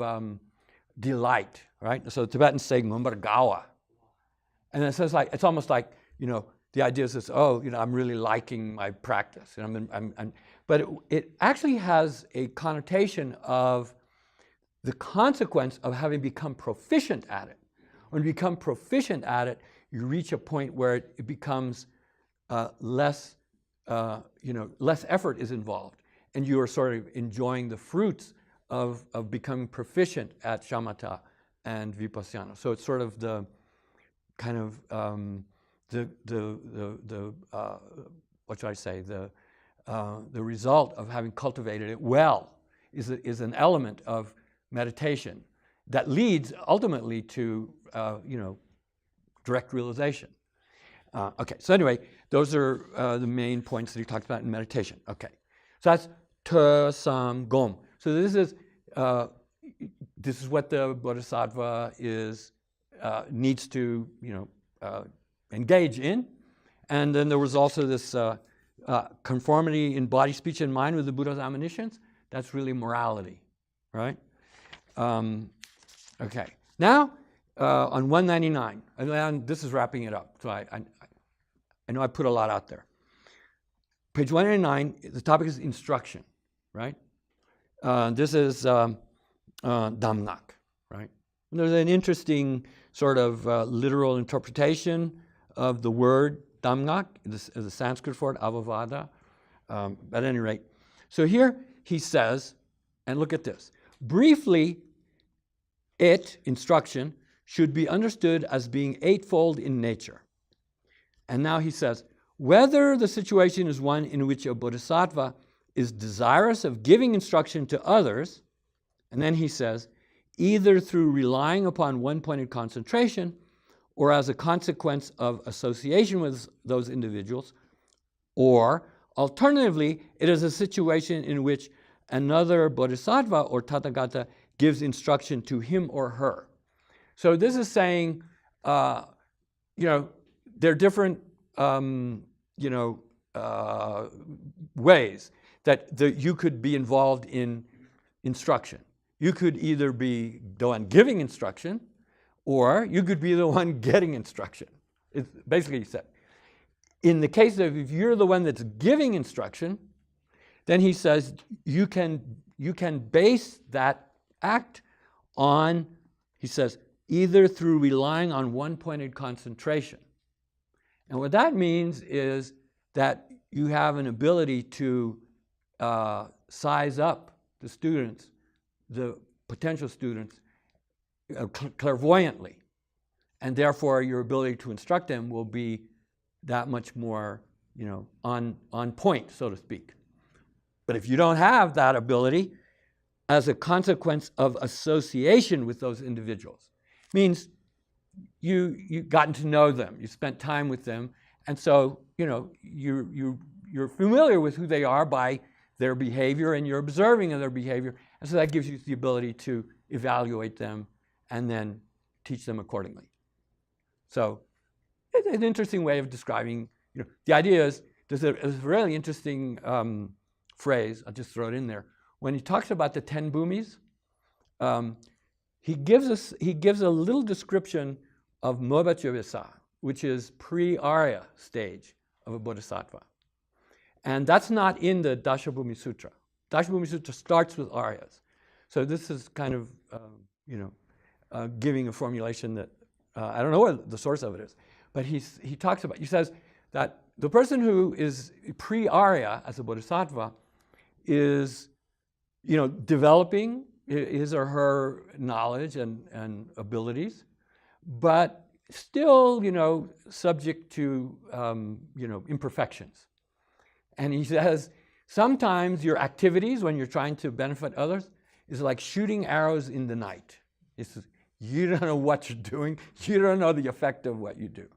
delight, right? So the Tibetans say ngumbargawa. And it says it's almost like, the idea is this, I'm really liking my practice. But it actually has a connotation of the consequence of having become proficient at it. When you become proficient at it, you reach a point where it becomes less effort is involved, and you are sort of enjoying the fruits of becoming proficient at shamatha and vipassana. So it's sort of the kind of what should I say? The result of having cultivated it well is an element of meditation that leads ultimately to direct realization. Okay, so anyway, those are the main points that he talks about in meditation. Okay, so that's te sam gom. So this is what the Bodhisattva needs to engage in. And then there was also this conformity in body, speech, and mind with the Buddha's admonitions. That's really morality, right? Okay, now on 199, and this is wrapping it up. So I know I put a lot out there. Page 199, the topic is instruction, right? This is Dhammnak, right? And there's an interesting sort of literal interpretation of the word Dhammnak, as a Sanskrit for it, avavada. At any rate, so here he says, and look at this, briefly, instruction, should be understood as being eightfold in nature. And now he says, whether the situation is one in which a bodhisattva is desirous of giving instruction to others, and then he says, either through relying upon one-pointed concentration or as a consequence of association with those individuals, or alternatively, it is a situation in which another bodhisattva or tathagata gives instruction to him or her. So this is saying, there are different, ways that you could be involved in instruction. You could either be the one giving instruction, or you could be the one getting instruction. It's basically said. In the case of if you're the one that's giving instruction, then he says you can base that act on, he says, either through relying on one-pointed concentration. And what that means is that you have an ability to size up the students, the potential students, clairvoyantly. And therefore, your ability to instruct them will be that much more, on point, so to speak. But if you don't have that ability, as a consequence of association with those individuals, means you've gotten to know them, you spent time with them, and so you're familiar with who they are by their behavior, and you're observing of their behavior, and so that gives you the ability to evaluate them and then teach them accordingly. So it's an interesting way of describing, the idea is, there's a really interesting phrase, I'll just throw it in there. When he talks about the 10 bhumis, he gives a little description of Mobbachyavasa, which is pre-Arya stage of a bodhisattva. And that's not in the Dashabhumi Sutra. Dashabhumi Sutra starts with Aryas. So this is kind of, giving a formulation that, I don't know what the source of it is, but he says that the person who is pre-Arya as a bodhisattva is, developing his or her knowledge and abilities, but still, subject to, imperfections. And he says, sometimes your activities when you're trying to benefit others is like shooting arrows in the night. You don't know what you're doing. You don't know the effect of what you do.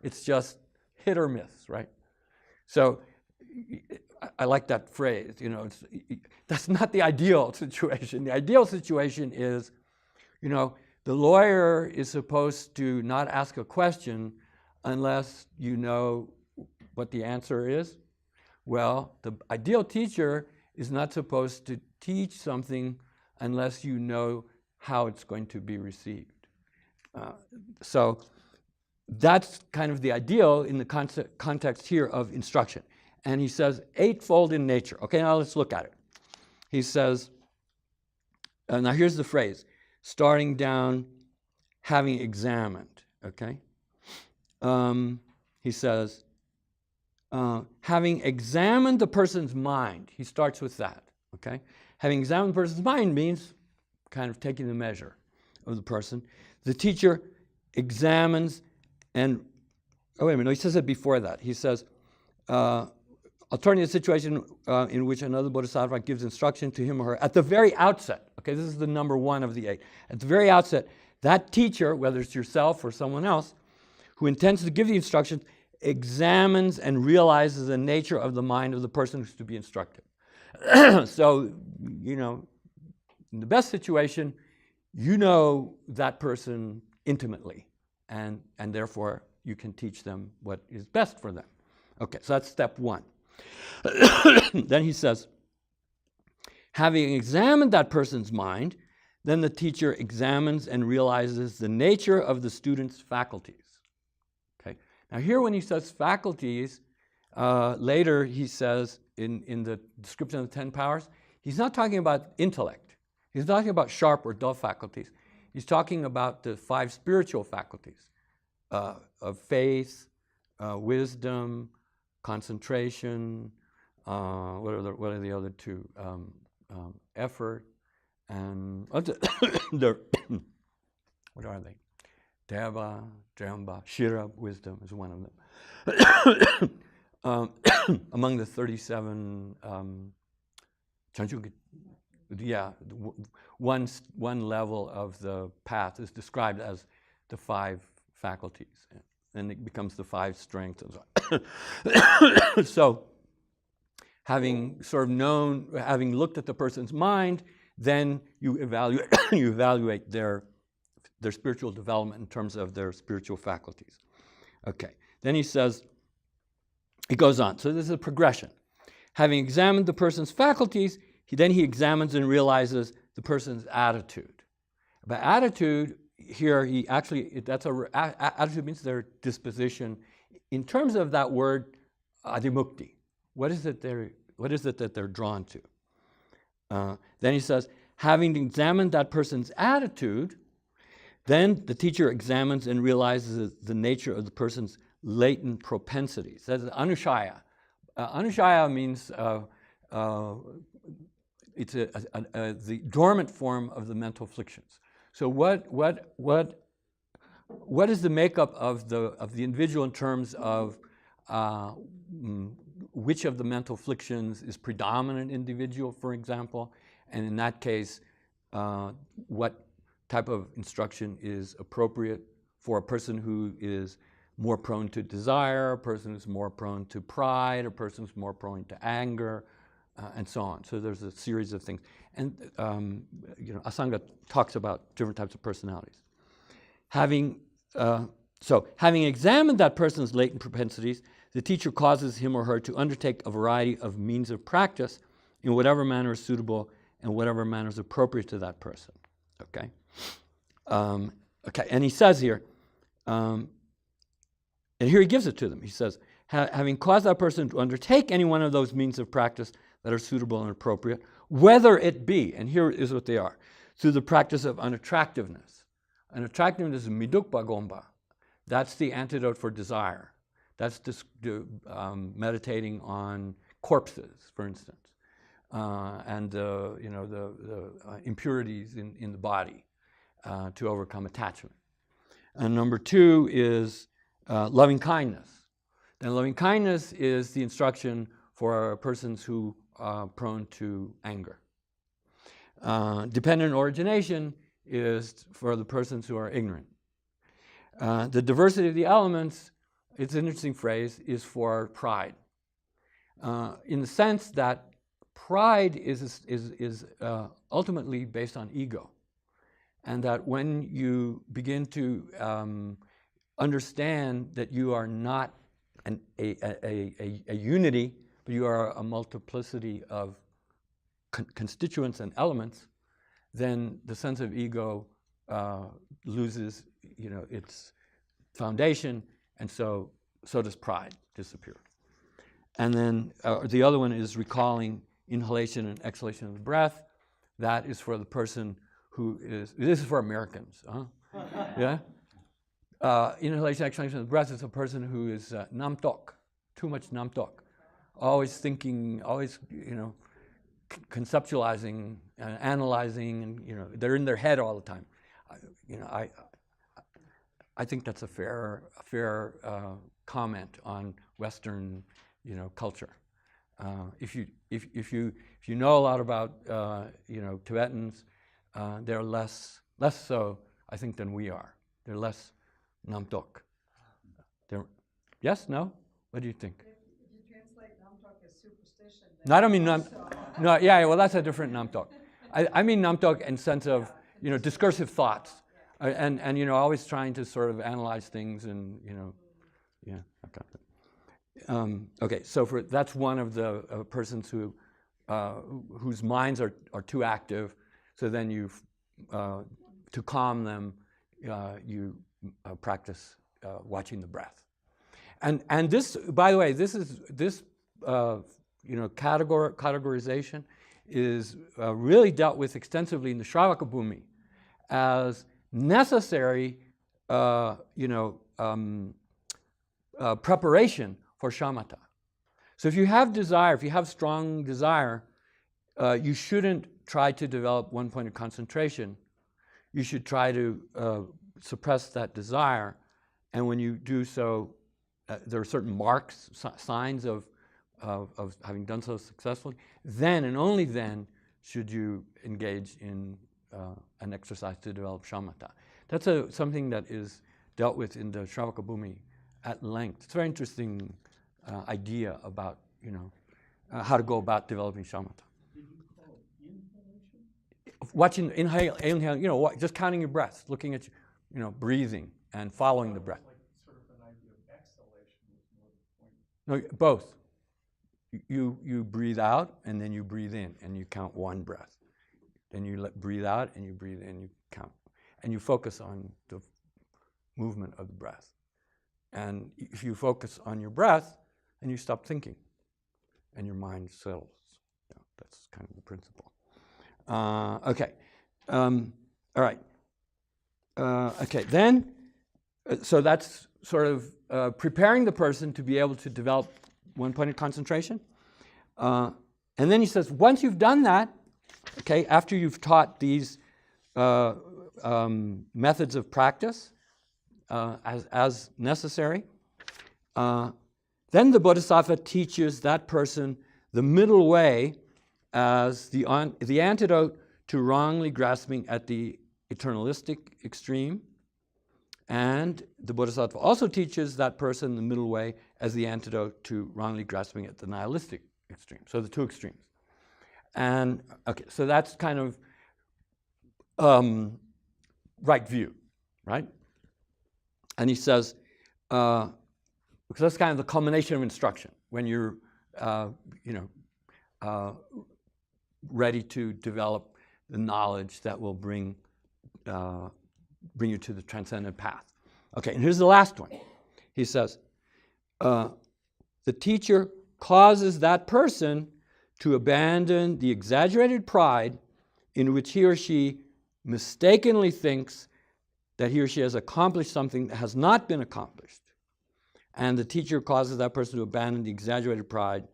It's just hit or miss, right? So I like that phrase, that's not the ideal situation. The ideal situation is, the lawyer is supposed to not ask a question unless you know what the answer is. Well, the ideal teacher is not supposed to teach something unless you know how it's going to be received. So that's kind of the ideal in the context here of instruction. And he says, eightfold in nature. Okay, now let's look at it. He says, now here's the phrase, starting down, having examined, okay? He says, having examined the person's mind, he starts with that, okay? Having examined the person's mind means kind of taking the measure of the person. The teacher examines and, oh wait a minute, no, he says it before that. He says, alternative situation in which another bodhisattva gives instruction to him or her at the very outset. Okay, this is the number one of the 8. At the very outset, that teacher, whether it's yourself or someone else, who intends to give the instruction, examines and realizes the nature of the mind of the person who's to be instructed. So, in the best situation, you know that person intimately, and therefore you can teach them what is best for them. Okay, so that's step 1. Then he says, having examined that person's mind, then the teacher examines and realizes the nature of the student's faculties. Okay, now here when he says faculties, later he says in the description of the 10 powers, he's not talking about intellect. He's not talking about sharp or dull faculties. He's talking about the 5 spiritual faculties of faith, wisdom, concentration, what are the other 2? Effort, and what are they? Deva, Jamba, Shira, wisdom is one of them. Among the 37, one level of the path is described as the 5 faculties, and it becomes the 5 strengths. So, having sort of known, having looked at the person's mind, then you evaluate their spiritual development in terms of their spiritual faculties. Okay, Then he says, it goes on. So this is a progression. Having examined the person's faculties, then he examines and realizes the person's attitude. By attitude, here he actually, attitude means their disposition. In terms of that word, adimukti, what is it that they're drawn to? Then he says, having examined that person's attitude, then the teacher examines and realizes the nature of the person's latent propensities. That's anushaya. Anushaya means it's the dormant form of the mental afflictions. So what is the makeup of the individual in terms of which of the mental afflictions is predominant individual, for example, and in that case, what type of instruction is appropriate for a person who is more prone to desire, a person who's more prone to pride, a person who's more prone to anger, and so on. So there's a series of things. And Asanga talks about different types of personalities. Having examined that person's latent propensities, the teacher causes him or her to undertake a variety of means of practice in whatever manner is suitable and whatever manner is appropriate to that person. Okay? And he says here, and here he gives it to them. He says, having caused that person to undertake any one of those means of practice that are suitable and appropriate, whether it be, and here is what they are, through the practice of unattractiveness. Unattractiveness is midukpa gomba. That's the antidote for desire. That's meditating on corpses, for instance, and the impurities in the body to overcome attachment. And number two is loving kindness. Then loving kindness is the instruction for persons who are prone to anger. Dependent origination is for the persons who are ignorant. The diversity of the elements, it's an interesting phrase, is for pride. In the sense that pride is ultimately based on ego. And that when you begin to understand that you are not a unity, but you are a multiplicity of constituents and elements, then the sense of ego loses, its foundation, and so does pride disappear. And then the other one is recalling inhalation and exhalation of the breath. That is for the person who is, this is for Americans, huh? Yeah? Inhalation, exhalation of the breath is a person who is namtok, too much namtok. Always thinking, always, conceptualizing and analyzing, and, they're in their head all the time. I think that's a fair comment on Western, culture. If you know a lot about, Tibetans, they're less so, I think, than we are. They're less namtok. Yes? No? What do you think? If you translate namtok as superstition, No, I don't mean no. Yeah. Well, that's a different namtok. I mean namtok in sense of discursive thoughts, and always trying to sort of analyze things and yeah. Okay. Okay. So that's one of the persons whose minds are too active. So then to calm them, you practice watching the breath. And this, by the way, this categorization is really dealt with extensively in the Shravakabhumi as necessary, preparation for shamatha. So if you have desire, if you have strong desire, you shouldn't try to develop one point of concentration. You should try to suppress that desire, and when you do so, there are certain marks, signs of having done so successfully. Then and only then should you engage in an exercise to develop shamatha. That's something that is dealt with in the Shravakabhumi at length. It's a very interesting idea about how to go about developing shamatha. Did you call it inhalation? Watching, inhale, just counting your breaths, looking at, breathing and following the breath. Like sort of an idea of exhalation. No, both. You breathe out and then you breathe in and you count one breath. Then you breathe out and you breathe in, you count. And you focus on the movement of the breath. And if you focus on your breath, then you stop thinking and your mind settles. Yeah, that's kind of the principle. Okay. All right. Okay, then, so that's sort of preparing the person to be able to develop one-pointed concentration. And then he says, once you've done that, okay, after you've taught these methods of practice as necessary, then the Bodhisattva teaches that person the middle way as the antidote to wrongly grasping at the eternalistic extreme. And the Bodhisattva also teaches that person the middle way as the antidote to wrongly grasping at the nihilistic extreme. So the two extremes. And okay, so that's kind of right view, right? And he says, because that's kind of the culmination of instruction when you're, ready to develop the knowledge that will bring you to the transcendent path. Okay, and here's the last one. He says, the teacher causes that person to abandon the exaggerated pride in which he or she mistakenly thinks that he or she has accomplished something that has not been accomplished. And the teacher causes that person to abandon the exaggerated pride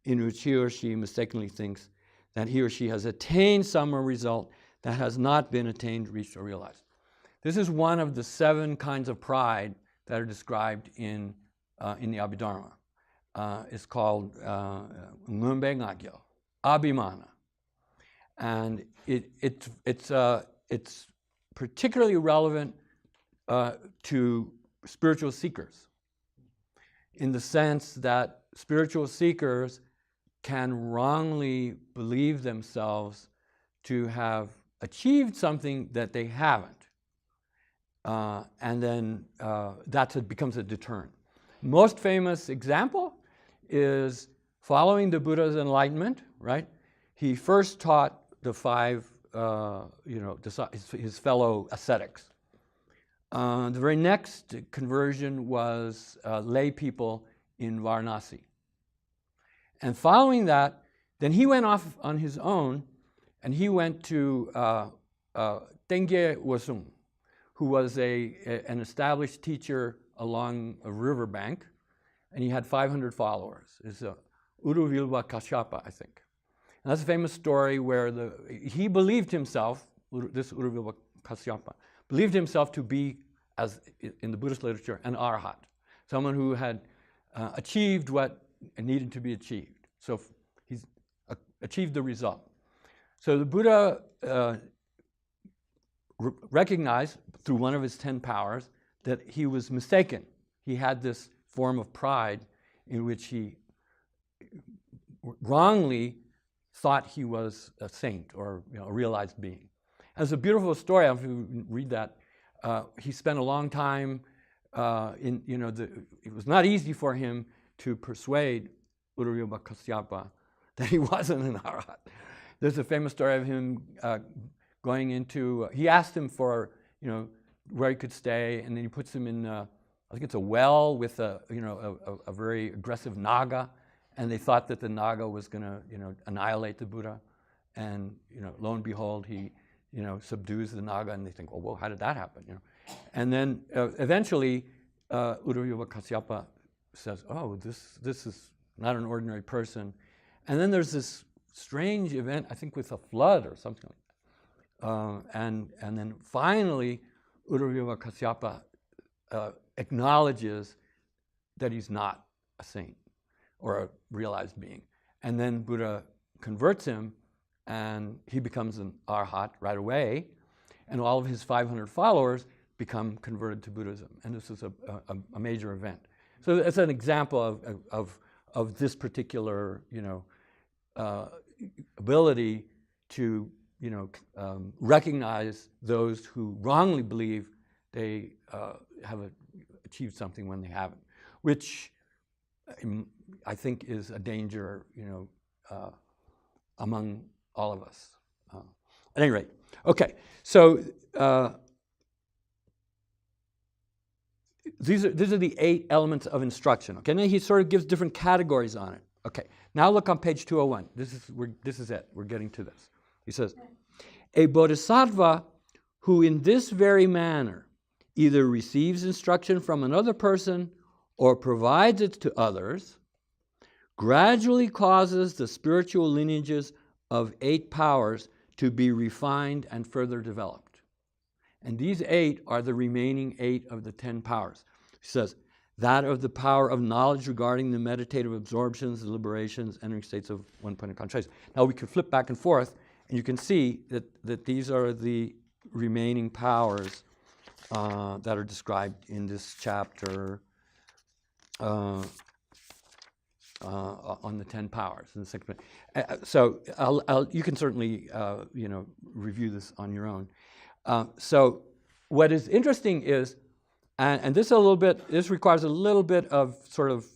in which he or she mistakenly thinks that he or she has attained some result that has not been attained, reached, or realized. This is one of the 7 kinds of pride that are described in the Abhidharma. It's called Ngumbe Ngagyo, Abhimana. And it's particularly relevant to spiritual seekers, in the sense that spiritual seekers can wrongly believe themselves to have achieved something that they haven't. And then that becomes a deterrent. Most famous example is following the Buddha's enlightenment, right? He first taught the 5, his fellow ascetics. The very next conversion was lay people in Varanasi. And following that, then he went off on his own, and he went to Tengye Wasung, who was an established teacher along a riverbank, and he had 500 followers. It's Uruvilwa Kashyapa, I think. And that's a famous story where he believed himself, this Uruvilwa Kashyapa, believed himself to be, as in the Buddhist literature, an arhat, someone who had achieved what needed to be achieved. So he's achieved the result. So the Buddha recognized through one of his 10 powers that he was mistaken. He had this form of pride in which he wrongly thought he was a saint or a realized being. And it's a beautiful story. If you read that, he spent a long time it was not easy for him to persuade Uruvilwa Kashyapa that he wasn't an arhat. There's a famous story of him going into, he asked him for, where he could stay, and then he puts him in, I think it's a well with a very aggressive naga, and they thought that the naga was going to, annihilate the Buddha, and, lo and behold, he, subdues the naga, and they think, well, how did that happen? And then eventually, Uruvilwa Kashyapa says, oh, this is not an ordinary person. And then there's this strange event, I think with a flood or something like that. And then finally, Uruvilwa Kashyapa acknowledges that he's not a saint or a realized being. And then Buddha converts him, and he becomes an arhat right away, and all of his 500 followers become converted to Buddhism. And this is a major event. So it's an example of this particular, ability to, recognize those who wrongly believe they have achieved something when they haven't, which I think is a danger, among all of us. At any rate, okay. So these are the 8 elements of instruction. Okay, now he sort of gives different categories on it. Okay, now look on page 201. This is it. We're getting to this. He says, a bodhisattva who in this very manner either receives instruction from another person or provides it to others, gradually causes the spiritual lineages of 8 powers to be refined and further developed. And these 8 are the remaining 8 of the 10 powers. He says, that of the power of knowledge regarding the meditative absorptions, liberations, entering states of one-pointed concentration. Now we can flip back and forth, and you can see that these are the remaining powers that are described in this chapter on the 10 powers. In the second, so you can certainly review this on your own. So what is interesting is, and this requires a little bit of sort of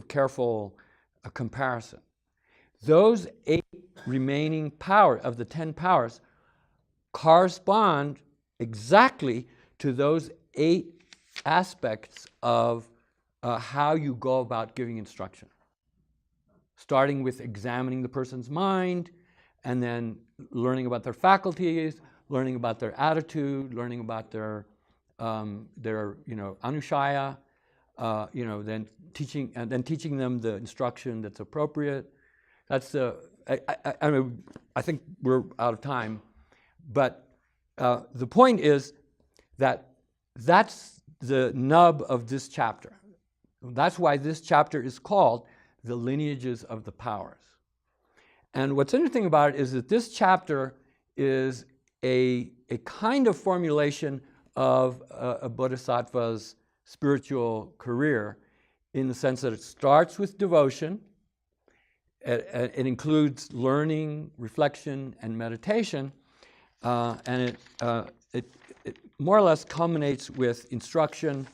careful comparison. Those 8 remaining powers of the 10 powers correspond exactly to those 8 aspects of how you go about giving instruction. Starting with examining the person's mind, and then learning about their faculties, learning about their attitude, learning about their anushaya, then teaching them the instruction that's appropriate. That's I think we're out of time, but the point is that that's the nub of this chapter. That's why this chapter is called The Lineages of the Powers. And what's interesting about it is that this chapter is a kind of formulation of a bodhisattva's spiritual career, in the sense that it starts with devotion. It includes learning, reflection, and meditation, and it more or less culminates with instruction,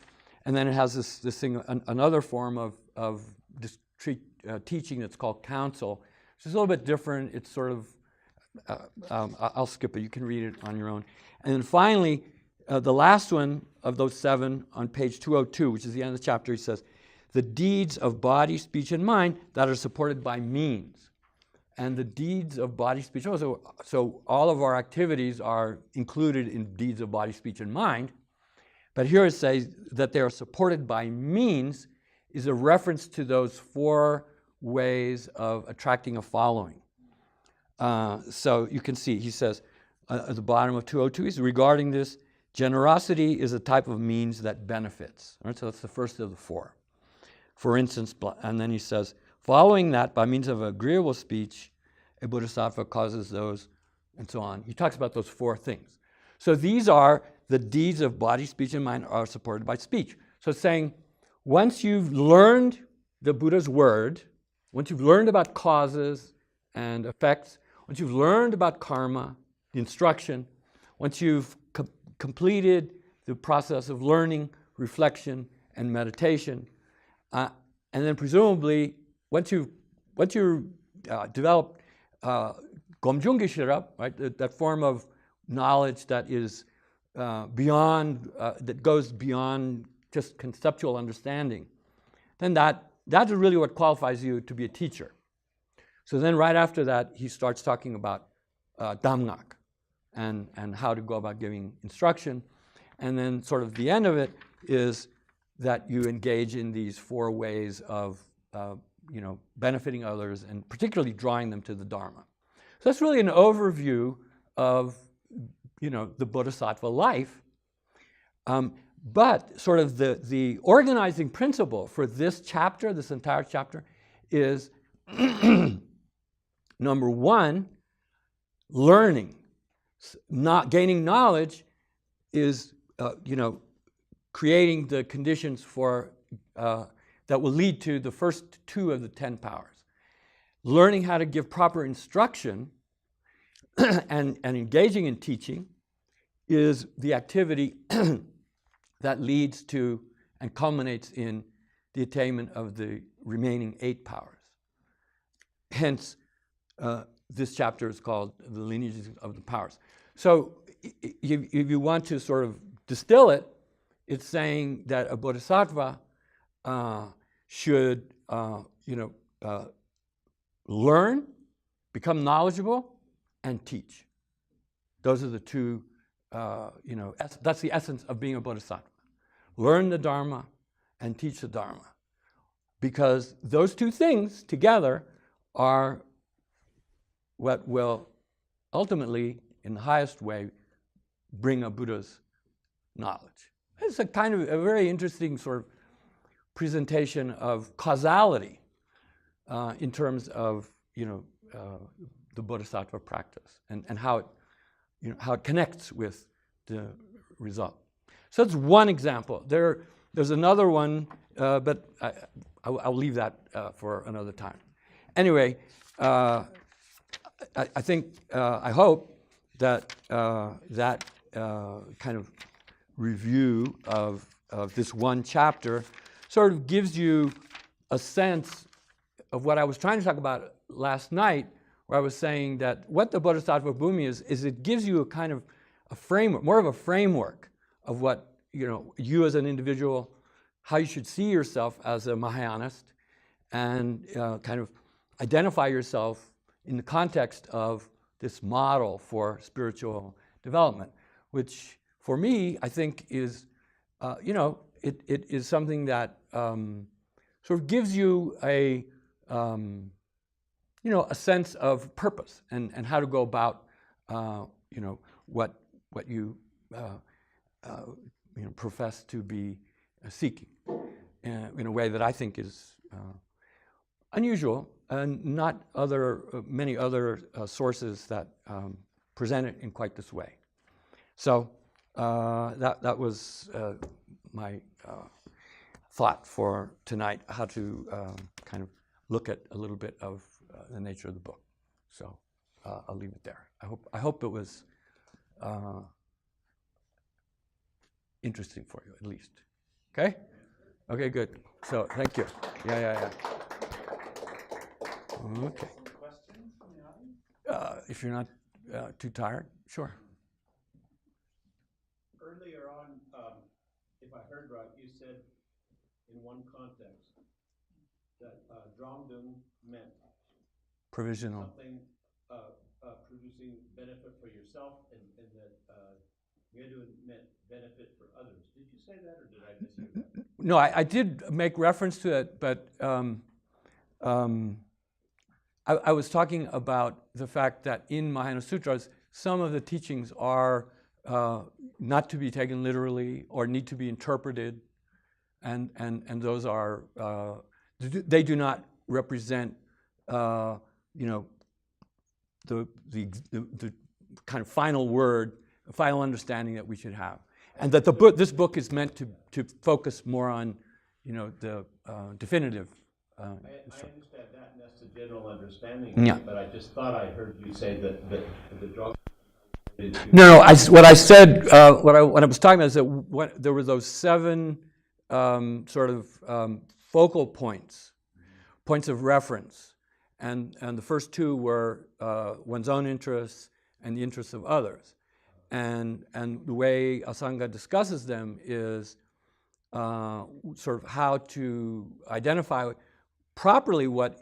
and then it has this thing, another form of teaching that's called counsel, which is a little bit different. It's sort of, I'll skip it. You can read it on your own. And then finally, the last one of those 7 on page 202, which is the end of the chapter, he says, the deeds of body, speech, and mind that are supported by means. And the deeds of body, speech, so all of our activities are included in deeds of body, speech, and mind. But here it says that they are supported by means is a reference to those 4 ways of attracting a following. So you can see, he says at the bottom of 202, he's regarding this, generosity is a type of means that benefits. All right, so that's the first of the 4. For instance, and then he says, following that, by means of agreeable speech, a bodhisattva causes those, and so on. He talks about those 4 things. So these are the deeds of body, speech, and mind are supported by speech. So it's saying, once you've learned the Buddha's word, once you've learned about causes and effects, once you've learned about karma, the instruction, once you've completed the process of learning, reflection, and meditation, and then presumably, once you develop Gomjungi Shirap, right, that form of knowledge that is beyond, that goes beyond just conceptual understanding, then that's really what qualifies you to be a teacher. So then right after that, he starts talking about Damngak and how to go about giving instruction. And then sort of the end of it is that you engage in these 4 ways of benefiting others, and particularly drawing them to the Dharma. So that's really an overview of the Bodhisattva life. But sort of the organizing principle for this chapter, this entire chapter, is number 1, learning. Not gaining knowledge is creating the conditions for that will lead to the first 2 of the 10 powers. Learning how to give proper instruction and engaging in teaching is the activity that leads to and culminates in the attainment of the remaining 8 powers. Hence, this chapter is called The Lineages of the Powers. So if you want to sort of distill it, it's saying that a bodhisattva should learn, become knowledgeable, and teach. Those are the two, that's the essence of being a bodhisattva. Learn the Dharma and teach the Dharma. Because those two things together are what will ultimately, in the highest way, bring a Buddha's knowledge. It's a kind of a very interesting sort of presentation of causality in terms of the bodhisattva practice and how it connects with the result. So that's one example. There's another one, but I'll leave that for another time. Anyway, I hope that that kind of review of this one chapter sort of gives you a sense of what I was trying to talk about last night, where I was saying that what the Bodhisattvabhumi is it gives you a kind of a framework, more of a framework of what you as an individual, how you should see yourself as a Mahayanist, and kind of identify yourself in the context of this model for spiritual development, which for me I think is, it is something that sort of gives you a sense of purpose and how to go about what you profess to be seeking in a way that I think is unusual and not many other sources that present it in quite this way. So that was my thought for tonight, how to kind of look at a little bit of the nature of the book. So I'll leave it there. I hope it was interesting for you, at least. Okay? Okay, good. So thank you. Yeah. Okay. Questions from the audience? If you're not too tired, sure. Earlier on, if I heard right, you said in one context that Drongdung meant Provisional. something producing benefit for yourself, and that Yedun meant benefit for others. Did you say that, or did I mishear that? No, I did make reference to it, but I was talking about the fact that in Mahayana Sutras, some of the teachings are not to be taken literally or need to be interpreted, and those are they do not represent the kind of final word, final understanding that we should have, and that this book is meant to focus more on the definitive. I understand that, and that's the general understanding. Yeah. But I just thought I heard you say that the Drongdung. No. What I said, what I was talking about is that there were those 7 sort of focal points of reference, and the first 2 were one's own interests and the interests of others, and the way Asanga discusses them is sort of how to identify properly what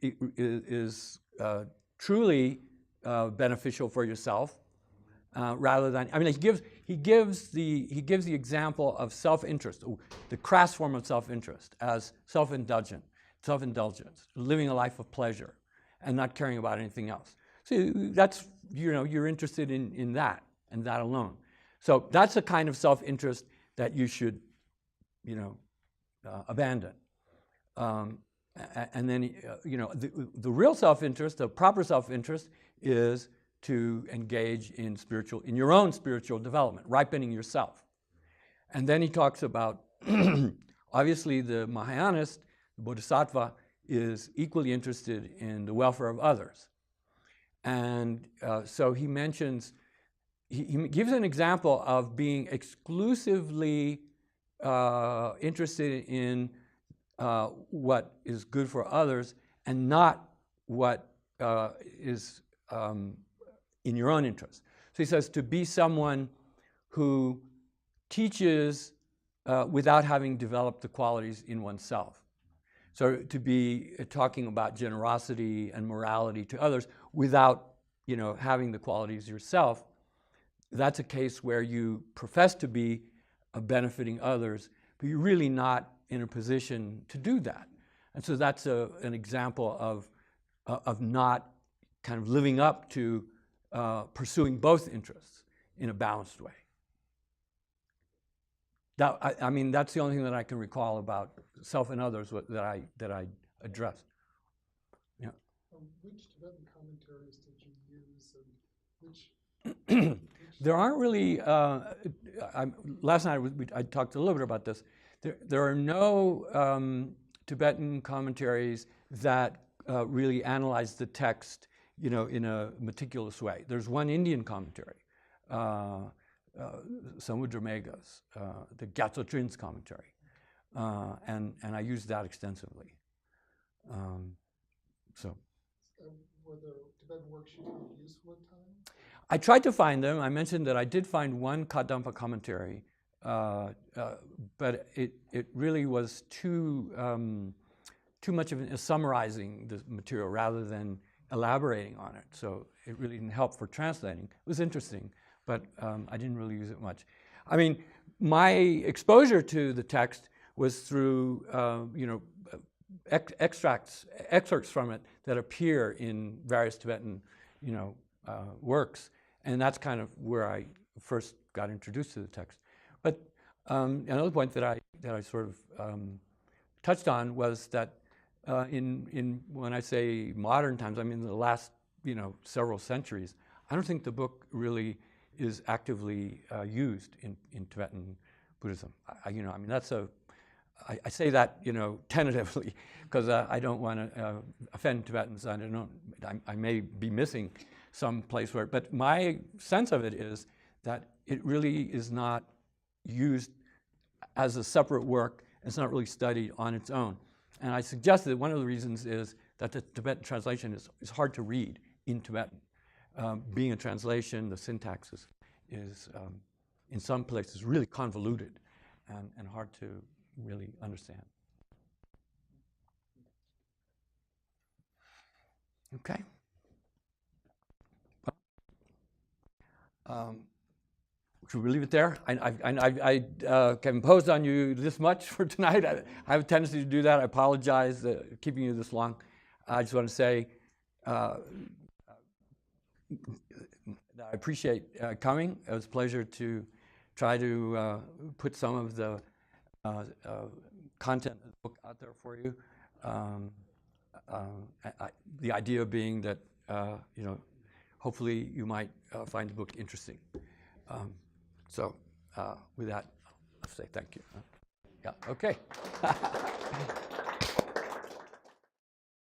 is truly beneficial for yourself. Rather than, he gives the example of self-interest, the crass form of self-interest, as self-indulgence, living a life of pleasure, and not caring about anything else. So that's you're interested in that and that alone. So that's a kind of self-interest that you should abandon. And then the real self-interest, the proper self-interest, is to engage in your own spiritual development, ripening yourself. And then he talks about, obviously the Mahayanist, the Bodhisattva, is equally interested in the welfare of others. And so he mentions, he gives an example of being exclusively interested in what is good for others and not what is in your own interest. So he says to be someone who teaches without having developed the qualities in oneself. So to be talking about generosity and morality to others without, having the qualities yourself, that's a case where you profess to be benefiting others, but you're really not in a position to do that. And so that's an example of not kind of living up to pursuing both interests in a balanced way. I mean, that's the only thing that I can recall about self and others that I addressed. Yeah. Which Tibetan commentaries did you use, and which There aren't really. Last night I talked a little bit about this. There are no Tibetan commentaries that really analyze the text, in a meticulous way. There's one Indian commentary. Samudra Megha's, the Gyatso Trin's commentary, and I used that extensively. were there Tibetan works you didn't use one time? I tried to find them. I mentioned that I did find one Kadampa commentary, but it really was too much of summarizing the material rather than elaborating on it. So it really didn't help for translating. It was interesting, but I didn't really use it much. I mean, my exposure to the text was through, excerpts from it that appear in various Tibetan, works, and that's kind of where I first got introduced to the text. But another point that I sort of touched on was that in when I say modern times, I mean the last several centuries. I don't think the book really is actively used in Tibetan Buddhism. I mean that's I say that tentatively because I don't want to offend Tibetans. I may be missing some place where, but my sense of it is that it really is not used as a separate work. It's not really studied on its own. And I suggest that one of the reasons is that the Tibetan translation is hard to read in Tibetan. Being a translation, the syntax is in some places really convoluted and hard to really understand. Okay. Should we leave it there? I can impose on you this much for tonight. I have a tendency to do that. I apologize keeping you this long. I just want to say that I appreciate coming. It was a pleasure to try to put some of the content of the book out there for you. The idea being that hopefully you might find the book interesting. So with that, I'll say thank you. Yeah, okay.